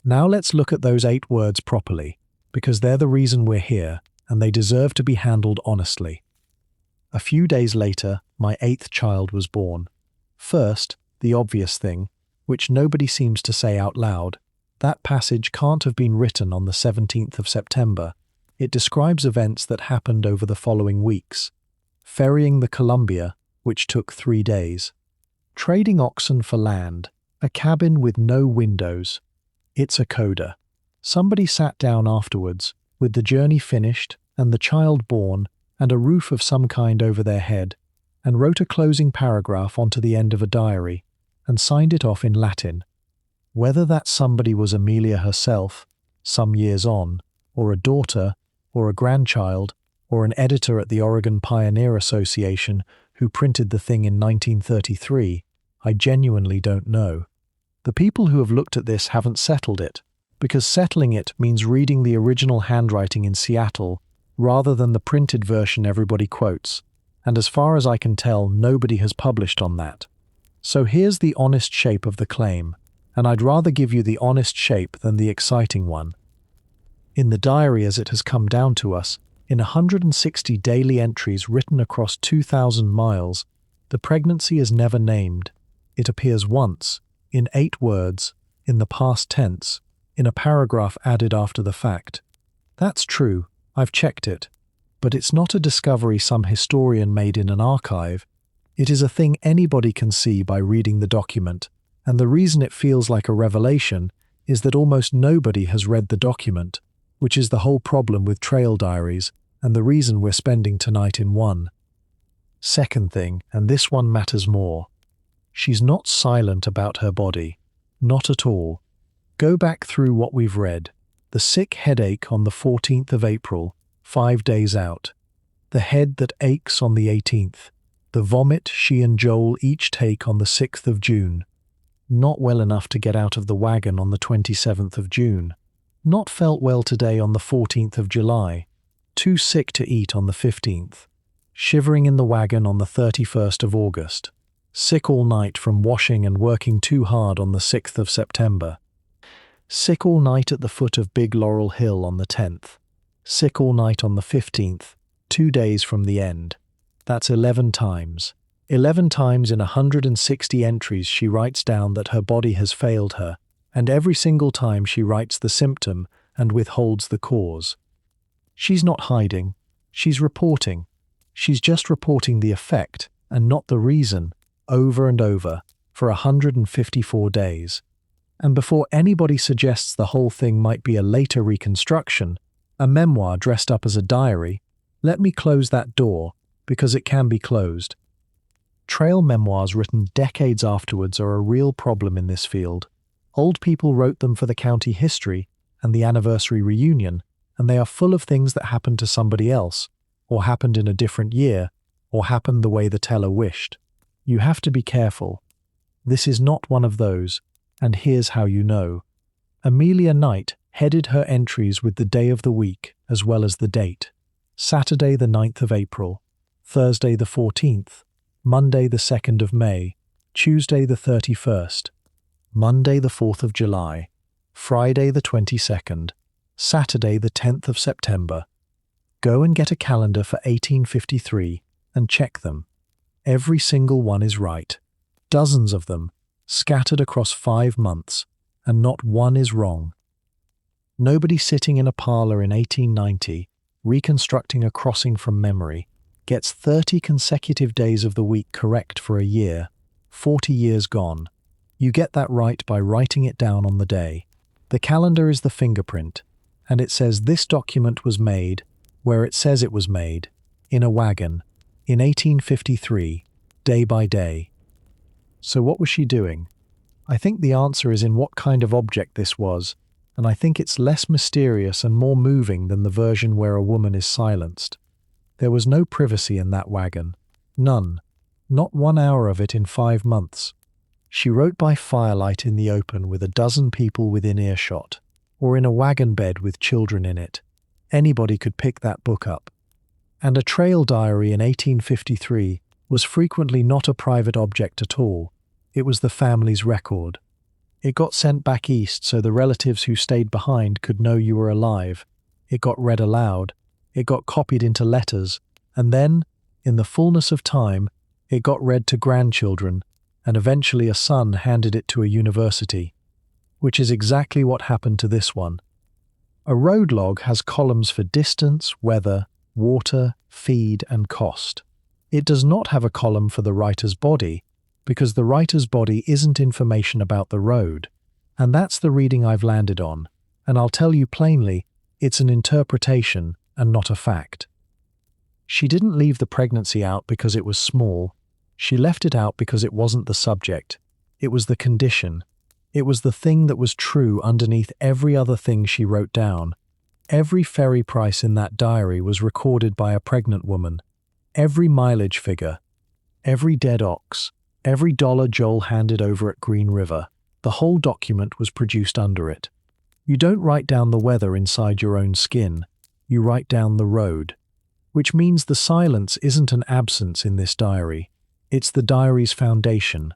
Now let's look at those 8 words properly, because they're the reason we're here, and they deserve to be handled honestly. A few days later, my 8th child was born. First, the obvious thing, which nobody seems to say out loud, that passage can't have been written on the 17th of September. It describes events that happened over the following weeks. Ferrying the Columbia, which took 3 days. Trading oxen for land, a cabin with no windows. It's a coda. Somebody sat down afterwards, with the journey finished and the child born and a roof of some kind over their head, and wrote a closing paragraph onto the end of a diary and signed it off in Latin. Whether that somebody was Amelia herself, some years on, or a daughter, or a grandchild, or an editor at the Oregon Pioneer Association who printed the thing in 1933, I genuinely don't know. The people who have looked at this haven't settled it, because settling it means reading the original handwriting in Seattle rather than the printed version everybody quotes, and as far as I can tell, nobody has published on that. So here's the honest shape of the claim, and I'd rather give you the honest shape than the exciting one. In the diary as it has come down to us, in 160 daily entries written across 2,000 miles, the pregnancy is never named. It appears once, in 8 words, in the past tense, in a paragraph added after the fact. That's true, I've checked it. But it's not a discovery some historian made in an archive. It is a thing anybody can see by reading the document, and the reason it feels like a revelation is that almost nobody has read the document, which is the whole problem with trail diaries, and the reason we're spending tonight in one. Second thing, and this one matters more. She's not silent about her body. Not at all. Go back through what we've read. The sick headache on the 14th of April, 5 days out. The head that aches on the 18th. The vomit she and Joel each take on the 6th of June. Not well enough to get out of the wagon on the 27th of June. Not felt well today on the 14th of July. Too sick to eat on the 15th. Shivering in the wagon on the 31st of August. Sick all night from washing and working too hard on the 6th of September. Sick all night at the foot of Big Laurel Hill on the 10th. Sick all night on the 15th, 2 days from the end. That's 11 times. 11 times in 160 entries she writes down that her body has failed her, and every single time she writes the symptom and withholds the cause. She's not hiding. She's reporting. She's just reporting the effect and not the reason, over and over, for 154 days. And before anybody suggests the whole thing might be a later reconstruction, a memoir dressed up as a diary, let me close that door, because it can be closed. Trail memoirs written decades afterwards are a real problem in this field. Old people wrote them for the county history and the anniversary reunion, and they are full of things that happened to somebody else, or happened in a different year, or happened the way the teller wished. You have to be careful. This is not one of those, and here's how you know. Amelia Knight headed her entries with the day of the week as well as the date. Saturday the 9th of April, Thursday the 14th, Monday the 2nd of May, Tuesday the 31st, Monday the 4th of July, Friday the 22nd, Saturday the 10th of September. Go and get a calendar for 1853 and check them. Every single one is right. Dozens of them, scattered across 5 months, and not one is wrong. Nobody sitting in a parlor in 1890, reconstructing a crossing from memory, gets 30 consecutive days of the week correct for a year. 40 years gone. You get that right by writing it down on the day. The calendar is the fingerprint, and it says this document was made, where it says it was made, in a wagon, in 1853, day by day. So what was she doing? I think the answer is in what kind of object this was, and I think it's less mysterious and more moving than the version where a woman is silenced. There was no privacy in that wagon. None. Not 1 hour of it in 5 months. She wrote by firelight in the open with a dozen people within earshot, or in a wagon bed with children in it. Anybody could pick that book up. And a trail diary in 1853 was frequently not a private object at all. It was the family's record. It got sent back east so the relatives who stayed behind could know you were alive. It got read aloud. It got copied into letters. And then, in the fullness of time, it got read to grandchildren, and eventually a son handed it to a university, which is exactly what happened to this one. A road log has columns for distance, weather, water, feed, and cost. It does not have a column for the writer's body, because the writer's body isn't information about the road, and that's the reading I've landed on, and I'll tell you plainly, it's an interpretation and not a fact. She didn't leave the pregnancy out because it was small. She left it out because it wasn't the subject. It was the condition. It was the thing that was true underneath every other thing she wrote down. Every ferry price in that diary was recorded by a pregnant woman. Every mileage figure. Every dead ox. Every dollar Joel handed over at Green River. The whole document was produced under it. You don't write down the weather inside your own skin. You write down the road. Which means the silence isn't an absence in this diary. It's the diary's foundation.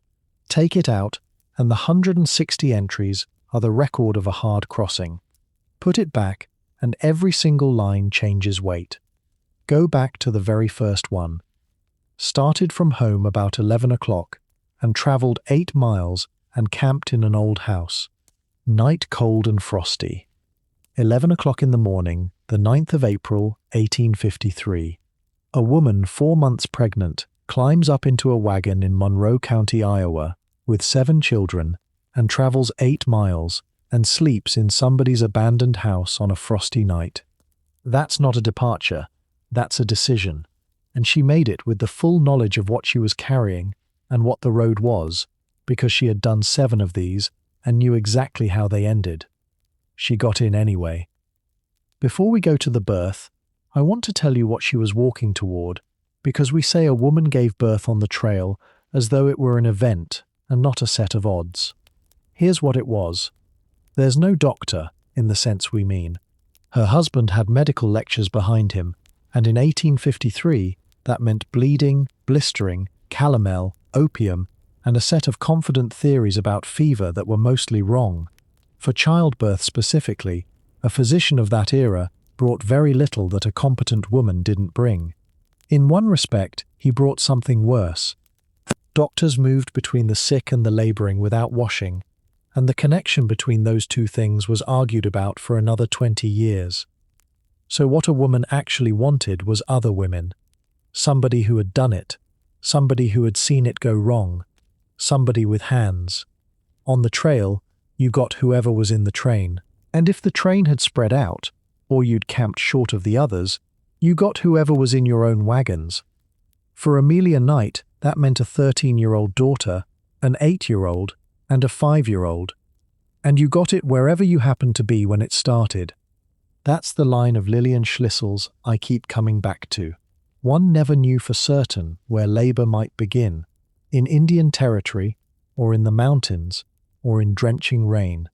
Take it out, and the 160 entries are the record of a hard crossing. Put it back, and every single line changes weight. Go back to the very first one. Started from home about 11 o'clock, and travelled 8 miles and camped in an old house. Night cold and frosty. 11 o'clock in the morning, the 9th of April, 1853. A woman 4 months pregnant climbs up into a wagon in Monroe County, Iowa, with 7 children, and travels 8 miles, and sleeps in somebody's abandoned house on a frosty night. That's not a departure, that's a decision, and she made it with the full knowledge of what she was carrying and what the road was, because she had done 7 of these and knew exactly how they ended. She got in anyway. Before we go to the birth, I want to tell you what she was walking toward, because we say a woman gave birth on the trail as though it were an event and not a set of odds. Here's what it was. There's no doctor, in the sense we mean. Her husband had medical lectures behind him, and in 1853 that meant bleeding, blistering, calomel, opium, and a set of confident theories about fever that were mostly wrong. For childbirth specifically, a physician of that era brought very little that a competent woman didn't bring. In one respect, he brought something worse. Doctors moved between the sick and the labouring without washing, and the connection between those two things was argued about for another 20 years. So what a woman actually wanted was other women. Somebody who had done it, somebody who had seen it go wrong, somebody with hands. On the trail, you got whoever was in the train, and if the train had spread out, or you'd camped short of the others, you got whoever was in your own wagons. For Amelia Knight, that meant a 13-year-old daughter, an 8-year-old, and a 5-year-old. And you got it wherever you happened to be when it started. That's the line of Lillian Schlissel's I keep coming back to. One never knew for certain where labour might begin, in Indian Territory, or in the mountains, or in drenching rain.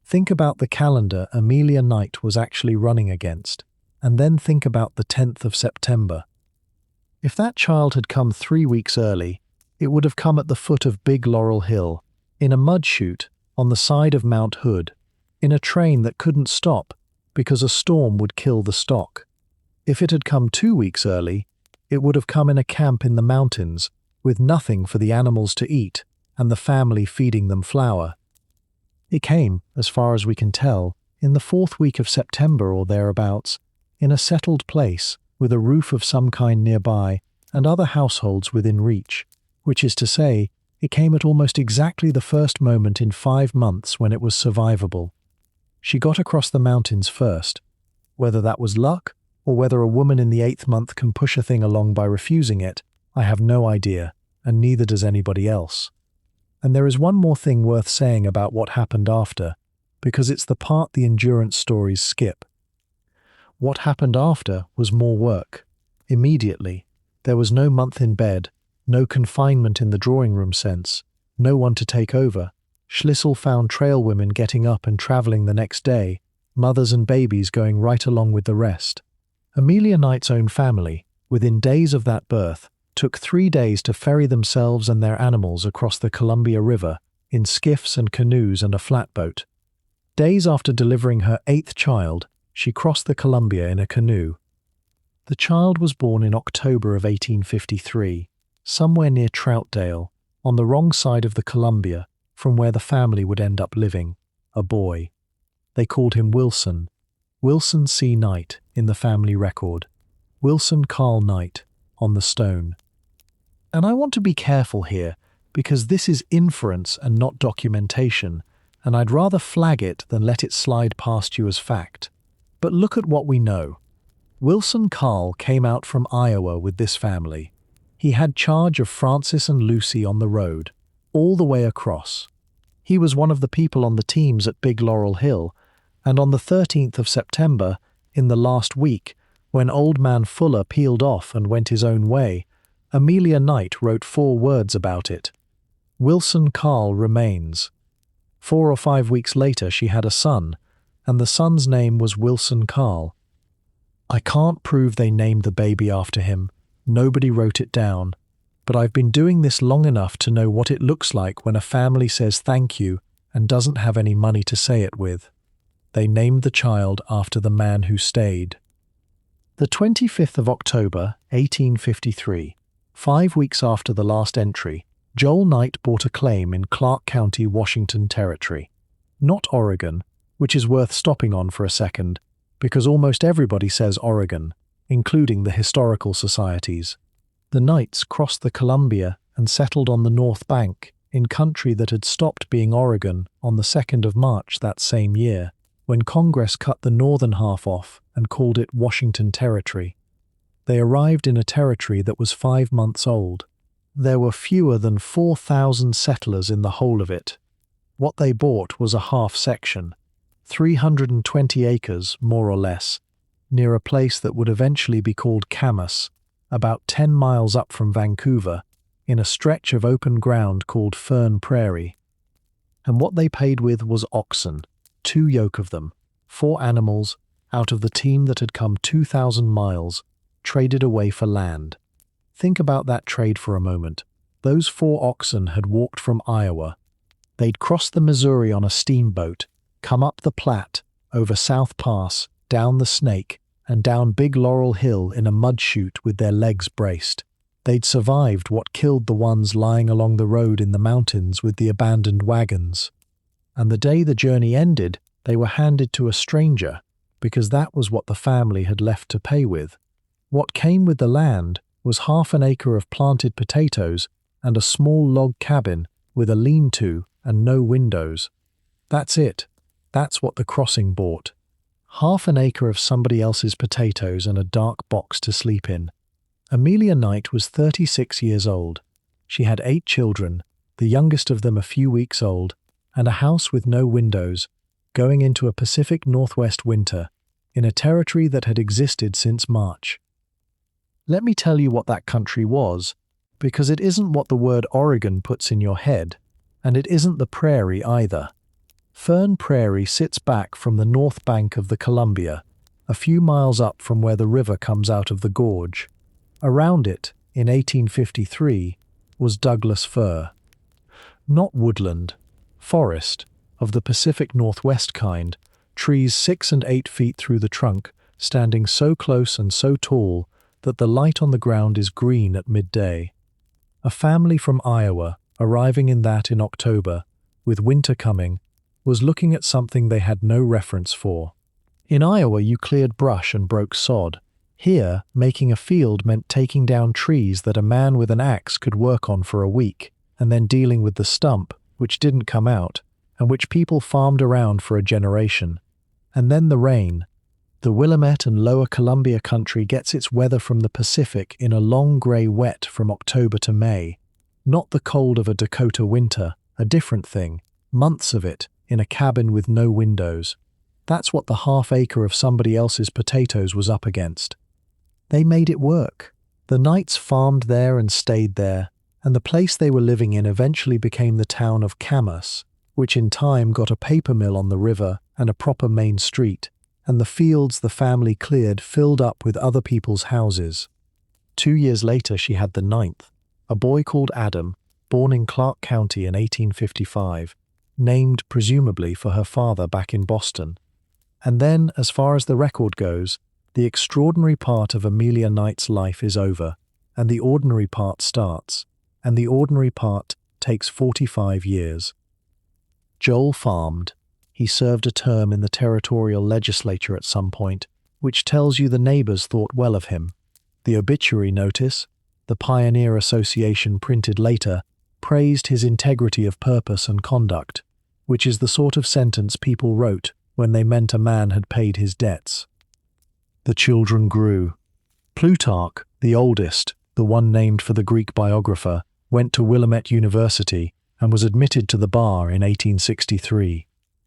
Think about the calendar Amelia Knight was actually running against, and then think about the 10th of September. If that child had come 3 weeks early, it would have come at the foot of Big Laurel Hill, in a mud chute on the side of Mount Hood, in a train that couldn't stop because a storm would kill the stock. If it had come 2 weeks early, it would have come in a camp in the mountains, with nothing for the animals to eat and the family feeding them flour. It came, as far as we can tell, in the 4th week of September or thereabouts, in a settled place, with a roof of some kind nearby and other households within reach, which is to say, It came at almost exactly the first moment in 5 months when it was survivable. She got across the mountains first. Whether that was luck, or whether a woman in the 8th month can push a thing along by refusing it, I have no idea, and neither does anybody else. And there is one more thing worth saying about what happened after, because it's the part the endurance stories skip. What happened after was more work. Immediately. There was no month in bed, no confinement in the drawing room sense, no one to take over. Schlissel found trail women getting up and traveling the next day, mothers and babies going right along with the rest. Amelia Knight's own family, within days of that birth, took 3 days to ferry themselves and their animals across the Columbia River in skiffs and canoes and a flatboat. Days after delivering her 8th child, she crossed the Columbia in a canoe. The child was born in October of 1853, somewhere near Troutdale, on the wrong side of the Columbia from where the family would end up living, a boy. They called him Wilson C. Knight in the family record, Wilson Carl Knight on the stone. And I want to be careful here, because this is inference and not documentation, and I'd rather flag it than let it slide past you as fact. But look at what we know. Wilson Carl came out from Iowa with this family. He had charge of Francis and Lucy on the road, all the way across. He was one of the people on the teams at Big Laurel Hill, and on the 13th of September, in the last week, when Old Man Fuller peeled off and went his own way, Amelia Knight wrote 4 words about it. Wilson Carl remains. 4 or 5 weeks later she had a son, and the son's name was Wilson Carl. I can't prove they named the baby after him. Nobody wrote it down. But I've been doing this long enough to know what it looks like when a family says thank you and doesn't have any money to say it with. They named the child after the man who stayed. The 25th of October, 1853, 5 weeks after the last entry, Joel Knight bought a claim in Clark County, Washington Territory. Not Oregon, which is worth stopping on for a second, because almost everybody says Oregon, including the historical societies. The Knights crossed the Columbia and settled on the north bank, in country that had stopped being Oregon on the 2nd of March that same year, when Congress cut the northern half off and called it Washington Territory. They arrived in a territory that was 5 months old. There were fewer than 4,000 settlers in the whole of it. What they bought was a half section, 320 acres, more or less, near a place that would eventually be called Camas, about 10 miles up from Vancouver, in a stretch of open ground called Prairie. And what they paid with was oxen, 2 yoke of them, 4 animals, out of the team that had come 2,000 miles, traded away for land. Think about that trade for a moment. Those 4 oxen had walked from Iowa. They'd crossed the Missouri on a steamboat, come up the Platte, over South Pass, down the Snake, and down Big Laurel Hill in a mud chute with their legs braced. They'd survived what killed the ones lying along the road in the mountains with the abandoned wagons. And the day the journey ended, they were handed to a stranger, because that was what the family had left to pay with. What came with the land was half an acre of planted potatoes and a small log cabin with a lean-to and no windows. That's it. That's what the crossing bought. Half an acre of somebody else's potatoes and a dark box to sleep in. Amelia Knight was 36 years old. She had 8 children, the youngest of them a few weeks old, and a house with no windows, going into a Pacific Northwest winter, in a territory that had existed since March. Let me tell you what that country was, because it isn't what the word Oregon puts in your head, and it isn't the prairie either. Prairie sits back from the north bank of the Columbia, a few miles up from where the river comes out of the gorge. Around it, in 1853, was Douglas fir. Not woodland, forest, of the Pacific Northwest kind, trees 6 and 8 feet through the trunk, standing so close and so tall that the light on the ground is green at midday. A family from Iowa, arriving in that in October, with winter coming, was looking at something they had no reference for. In Iowa you cleared brush and broke sod. Here, making a field meant taking down trees that a man with an axe could work on for a week. and then dealing with the stump, which didn't come out, and which people farmed around for a generation. And then the rain. The Willamette and Lower Columbia country gets its weather from the Pacific in a long grey wet from October to May. Not the cold of a Dakota winter, a different thing. Months of it, in a cabin with no windows. That's what the half-acre of somebody else's potatoes was up against. They made it work. The Knights farmed there and stayed there, and the place they were living in eventually became the town of Camas, which in time got a paper mill on the river and a proper main street, and the fields the family cleared filled up with other people's houses. 2 years later she had the 9th, a boy called Adam, born in Clark County in 1855, named presumably for her father back in Boston. And then, as far as the record goes, the extraordinary part of Amelia Knight's life is over, and the ordinary part starts, and the ordinary part takes 45 years. Joel farmed. He served a term in the territorial legislature at some point, which tells you the neighbors thought well of him. The obituary notice, the Pioneer Association printed later, praised his integrity of purpose and conduct, which is the sort of sentence people wrote when they meant a man had paid his debts. The children grew. Plutarch, the oldest, the one named for the Greek biographer, went to Willamette University and was admitted to the bar in 1863.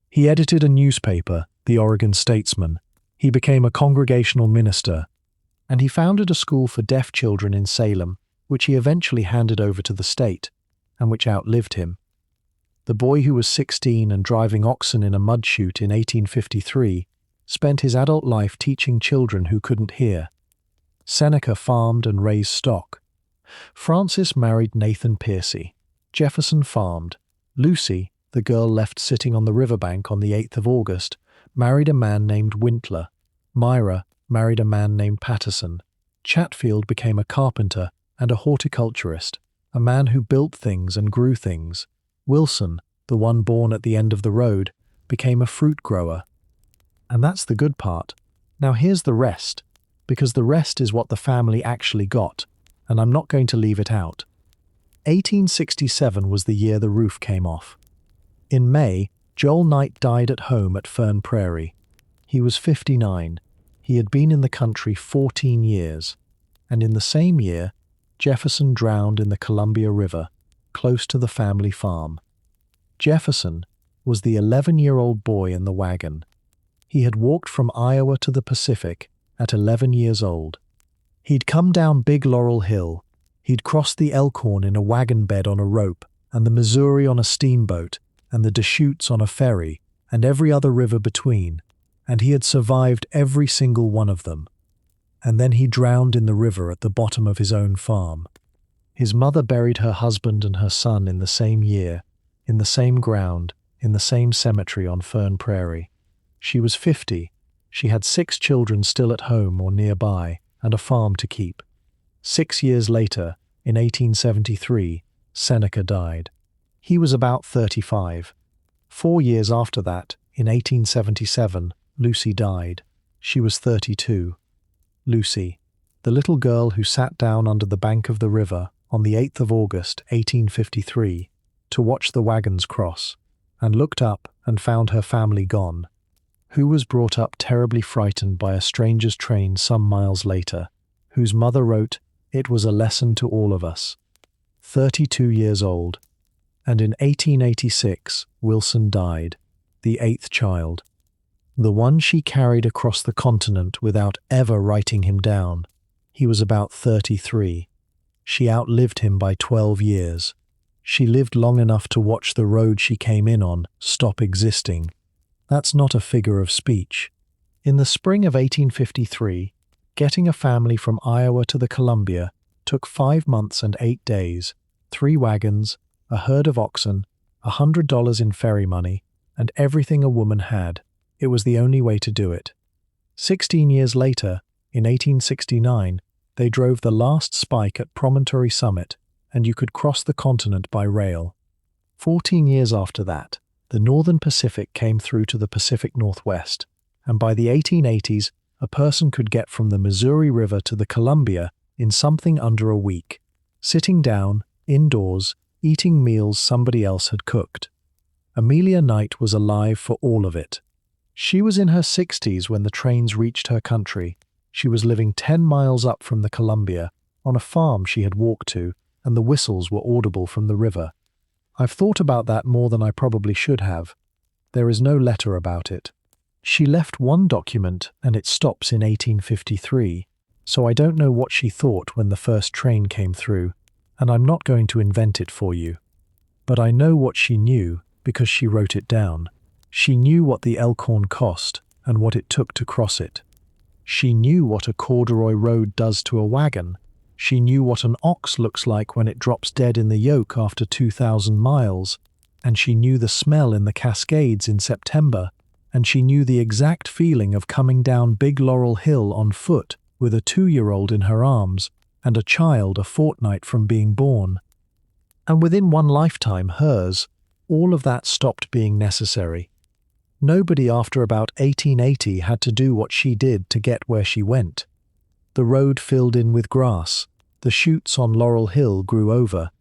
He edited a newspaper, the Oregon Statesman. He became a congregational minister, and he founded a school for deaf children in Salem, which he eventually handed over to the state, and which outlived him. The boy who was 16 and driving oxen in a mud chute in 1853 spent his adult life teaching children who couldn't hear. Seneca farmed and raised stock. Francis married Nathan Piercy. Jefferson farmed. Lucy, the girl left sitting on the riverbank on the 8th of August, married a man named Wintler. Myra married a man named Patterson. Chatfield became a carpenter and a horticulturist, a man who built things and grew things. Wilson, the one born at the end of the road, became a fruit grower. And that's the good part. Now here's the rest, because the rest is what the family actually got, and I'm not going to leave it out. 1867 was the year the roof came off. In May, Joel Knight died at home at Fern Prairie. He was 59. He had been in the country 14 years. And in the same year, Jefferson drowned in the Columbia River, close to the family farm. Jefferson was the 11-year-old boy in the wagon. He had walked from Iowa to the Pacific at 11 years old. He'd come down Big Laurel Hill. He'd crossed the Elkhorn in a wagon bed on a rope, and the Missouri on a steamboat, and the Deschutes on a ferry, and every other river between, and he had survived every single one of them. And then he drowned in the river at the bottom of his own farm. His mother buried her husband and her son in the same year, in the same ground, in the same cemetery on Fern Prairie. She was 50. She had 6 children still at home or nearby, and a farm to keep. 6 years later, in 1873, Seneca died. He was about 35. 4 years after that, in 1877, Lucy died. She was 32. Lucy, the little girl who sat down under the bank of the river on the 8th of August, 1853, to watch the wagons cross, and looked up and found her family gone, who was brought up terribly frightened by a stranger's train some miles later, whose mother wrote, "It was a lesson to all of us." 32 years old. And in 1886, Wilson died, the 8th child, the one she carried across the continent without ever writing him down. He was about 33. She outlived him by 12 years. She lived long enough to watch the road she came in on stop existing. That's not a figure of speech. In the spring of 1853, getting a family from Iowa to the Columbia took 5 months and 8 days, 3 wagons, a herd of oxen, $100 in ferry money, and everything a woman had. It was the only way to do it. 16 years later, in 1869, they drove the last spike at Promontory Summit, and you could cross the continent by rail. 14 years after that, the Northern Pacific came through to the Pacific Northwest, and by the 1880s, a person could get from the Missouri River to the Columbia in something under a week, sitting down, indoors, eating meals somebody else had cooked. Amelia Knight was alive for all of it. She was in her 60s when the trains reached her country. She was living 10 miles up from the Columbia, on a farm she had walked to, and the whistles were audible from the river. I've thought about that more than I probably should have. There is no letter about it. She left one document, and it stops in 1853, so I don't know what she thought when the first train came through, and I'm not going to invent it for you. But I know what she knew because she wrote it down. She knew what the Elkhorn cost and what it took to cross it. She knew what a corduroy road does to a wagon. She knew what an ox looks like when it drops dead in the yoke after 2,000 miles. And she knew the smell in the Cascades in September. And she knew the exact feeling of coming down Big Laurel Hill on foot with a 2-year-old in her arms and a child a fortnight from being born. And within one lifetime, hers, all of that stopped being necessary. Nobody after about 1880 had to do what she did to get where she went. The road filled in with grass. The chutes on Laurel Hill grew over.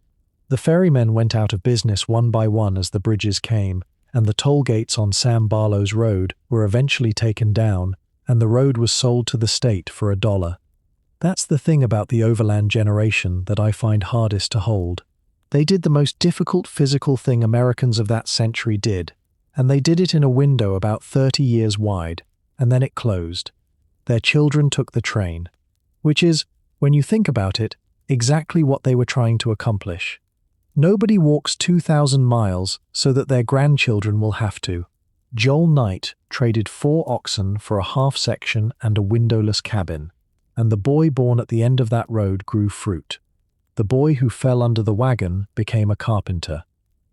The ferrymen went out of business one by one as the bridges came, and the toll gates on Sam Barlow's road were eventually taken down, and the road was sold to the state for $1. That's the thing about the overland generation that I find hardest to hold. They did the most difficult physical thing Americans of that century did, and they did it in a window about 30 years wide, and then it closed. Their children took the train, which is, when you think about it, exactly what they were trying to accomplish. Nobody walks 2,000 miles so that their grandchildren will have to. Joel Knight traded 4 oxen for a half section and a windowless cabin, and the boy born at the end of that road grew fruit. The boy who fell under the wagon became a carpenter.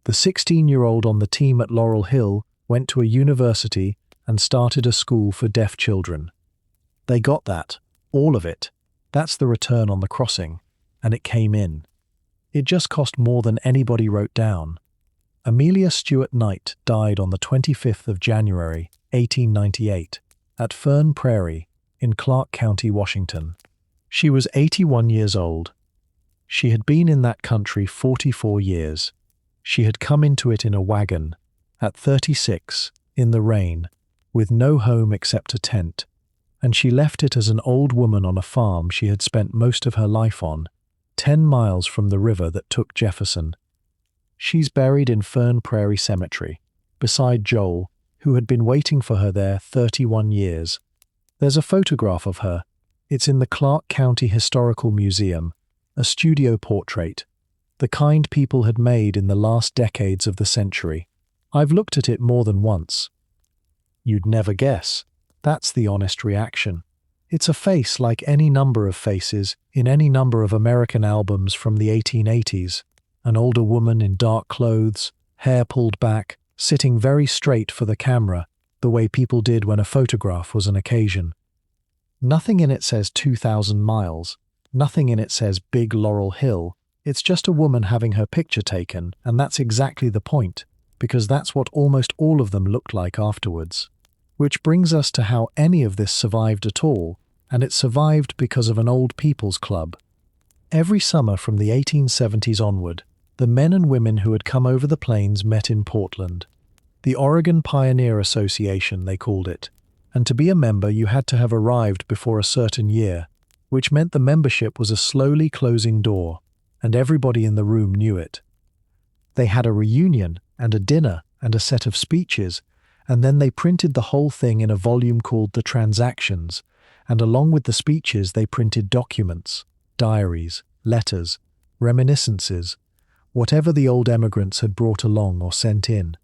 The 16-year-old on the team at Laurel Hill went to a university and started a school for deaf children. They got that, all of it. That's the return on the crossing, and it came in. It just cost more than anybody wrote down. Amelia Stewart Knight died on the 25th of January, 1898, at Fern Prairie, in Clark County, Washington. She was 81 years old. She had been in that country 44 years. She had come into it in a wagon, at 36, in the rain, with no home except a tent, and she left it as an old woman on a farm she had spent most of her life on, 10 miles from the river that took Jefferson. She's buried in Fern Prairie Cemetery, beside Joel, who had been waiting for her there 31 years. There's a photograph of her. It's in the Clark County Historical Museum, a studio portrait, the kind people had made in the last decades of the century. I've looked at it more than once. You'd never guess. That's the honest reaction. It's a face like any number of faces in any number of American albums from the 1880s. An older woman in dark clothes, hair pulled back, sitting very straight for the camera, the way people did when a photograph was an occasion. Nothing in it says 2,000 miles. Nothing in it says Big Laurel Hill. It's just a woman having her picture taken, and that's exactly the point, because that's what almost all of them looked like afterwards. Which brings us to how any of this survived at all, and it survived because of an old people's club. Every summer from the 1870s onward, the men and women who had come over the plains met in Portland. The Oregon Pioneer Association, they called it, and to be a member you had to have arrived before a certain year, which meant the membership was a slowly closing door, and everybody in the room knew it. They had a reunion and a dinner and a set of speeches, and then they printed the whole thing in a volume called The Transactions, and along with the speeches they printed documents, diaries, letters, reminiscences, whatever the old emigrants had brought along or sent in.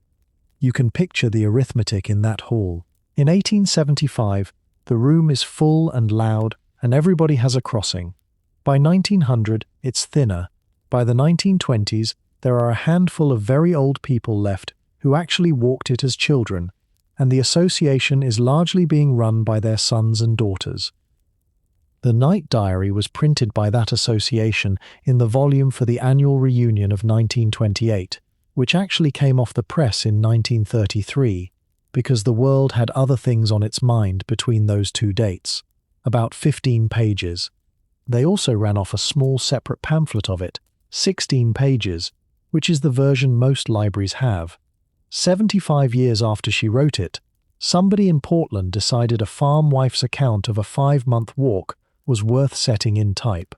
You can picture the arithmetic in that hall. In 1875, the room is full and loud, and everybody has a crossing. By 1900, it's thinner. By the 1920s, there are a handful of very old people left who actually walked it as children, and the association is largely being run by their sons and daughters. The Knight Diary was printed by that association in the volume for the annual reunion of 1928, which actually came off the press in 1933, because the world had other things on its mind between those two dates, about 15 pages. They also ran off a small separate pamphlet of it, 16 pages, which is the version most libraries have. 75 years after she wrote it, somebody in Portland decided a farm wife's account of a 5-month walk was worth setting in type.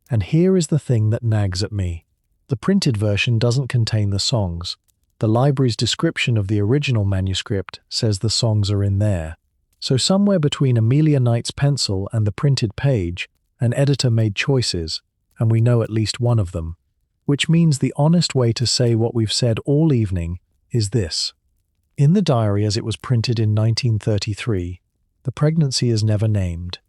And here is the thing that nags at me. The printed version doesn't contain the songs. The library's description of the original manuscript says the songs are in there. So somewhere between Amelia Knight's pencil and the printed page, an editor made choices, and we know at least one of them. Which means the honest way to say what we've said all evening is this. In the diary as it was printed in 1933, the pregnancy is never named.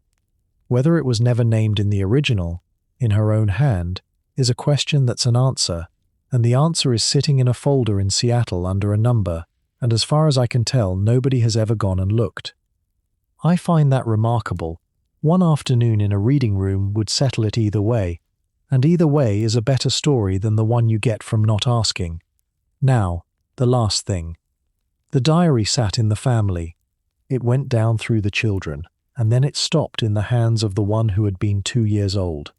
Whether it was never named in the original, in her own hand, is a question that's an answer, and the answer is sitting in a folder in Seattle under a number, and as far as I can tell, nobody has ever gone and looked. I find that remarkable. One afternoon in a reading room would settle it either way, and either way is a better story than the one you get from not asking. Now, the last thing. The diary sat in the family. It went down through the children, and then it stopped in the hands of the one who had been 2 years old.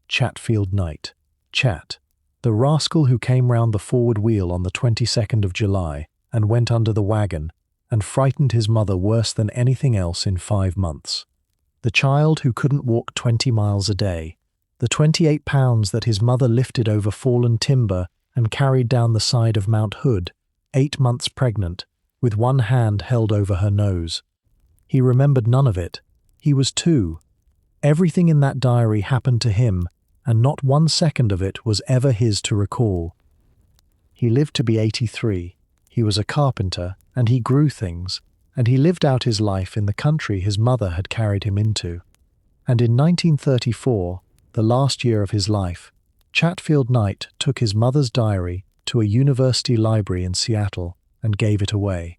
Chatfield Knight. Chat. The rascal who came round the forward wheel on the 22nd of July and went under the wagon and frightened his mother worse than anything else in 5 months. The child who couldn't walk 20 miles a day. The 28 pounds that his mother lifted over fallen timber and carried down the side of Mount Hood, 8 months pregnant, with one hand held over her nose. He remembered none of it. He was 2. Everything in that diary happened to him, and not 1 second of it was ever his to recall. He lived to be 83. He was a carpenter, and he grew things, and he lived out his life in the country his mother had carried him into. And in 1934, the last year of his life, Chatfield Knight took his mother's diary to a university library in Seattle and gave it away.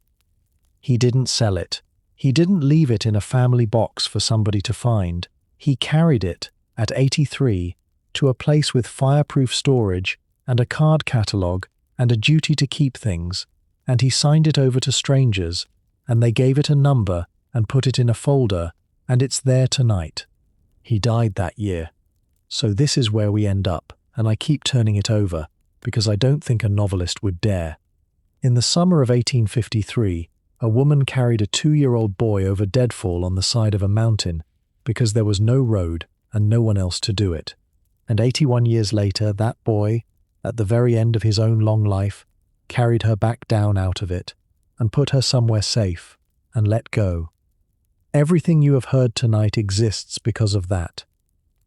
He didn't sell it. He didn't leave it in a family box for somebody to find. He carried it, at 83, to a place with fireproof storage and a card catalogue and a duty to keep things, and he signed it over to strangers, and they gave it a number and put it in a folder, and it's there tonight. He died that year. So this is where we end up, and I keep turning it over, because I don't think a novelist would dare. In the summer of 1853, a woman carried a 2-year-old boy over deadfall on the side of a mountain, because there was no road and no one else to do it. And 81 years later, that boy, at the very end of his own long life, carried her back down out of it, and put her somewhere safe, and let go. Everything you have heard tonight exists because of that.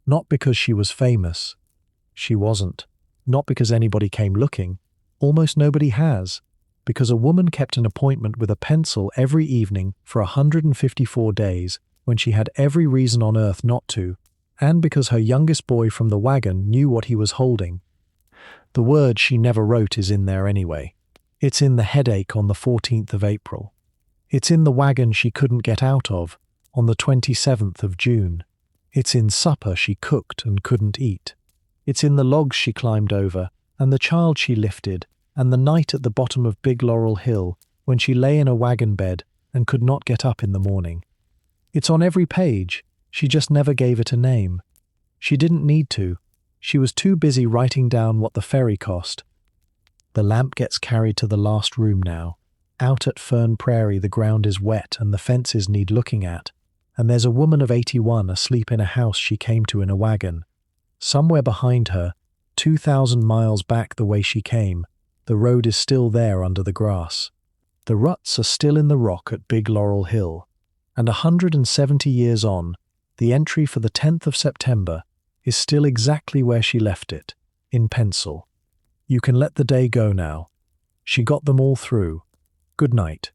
Not because she was famous. She wasn't. Not because anybody came looking. Almost nobody has. Because a woman kept an appointment with a pencil every evening for 154 days when she had every reason on earth not to, and because her youngest boy from the wagon knew what he was holding. The word she never wrote is in there anyway. It's in the headache on the 14th of April. It's in the wagon she couldn't get out of on the 27th of June. It's in supper she cooked and couldn't eat. It's in the logs she climbed over, and the child she lifted, and the night at the bottom of Big Laurel Hill when she lay in a wagon bed and could not get up in the morning. It's on every page. She just never gave it a name. She didn't need to. She was too busy writing down what the ferry cost. The lamp gets carried to the last room now. Out at Prairie the ground is wet and the fences need looking at, and there's a woman of 81 asleep in a house she came to in a wagon. Somewhere behind her, 2,000 miles back the way she came, the road is still there under the grass. The ruts are still in the rock at Big Laurel Hill, and 170 years on, the entry for the 10th of September is still exactly where she left it, in pencil. You can let the day go now. She got them all through. Good night.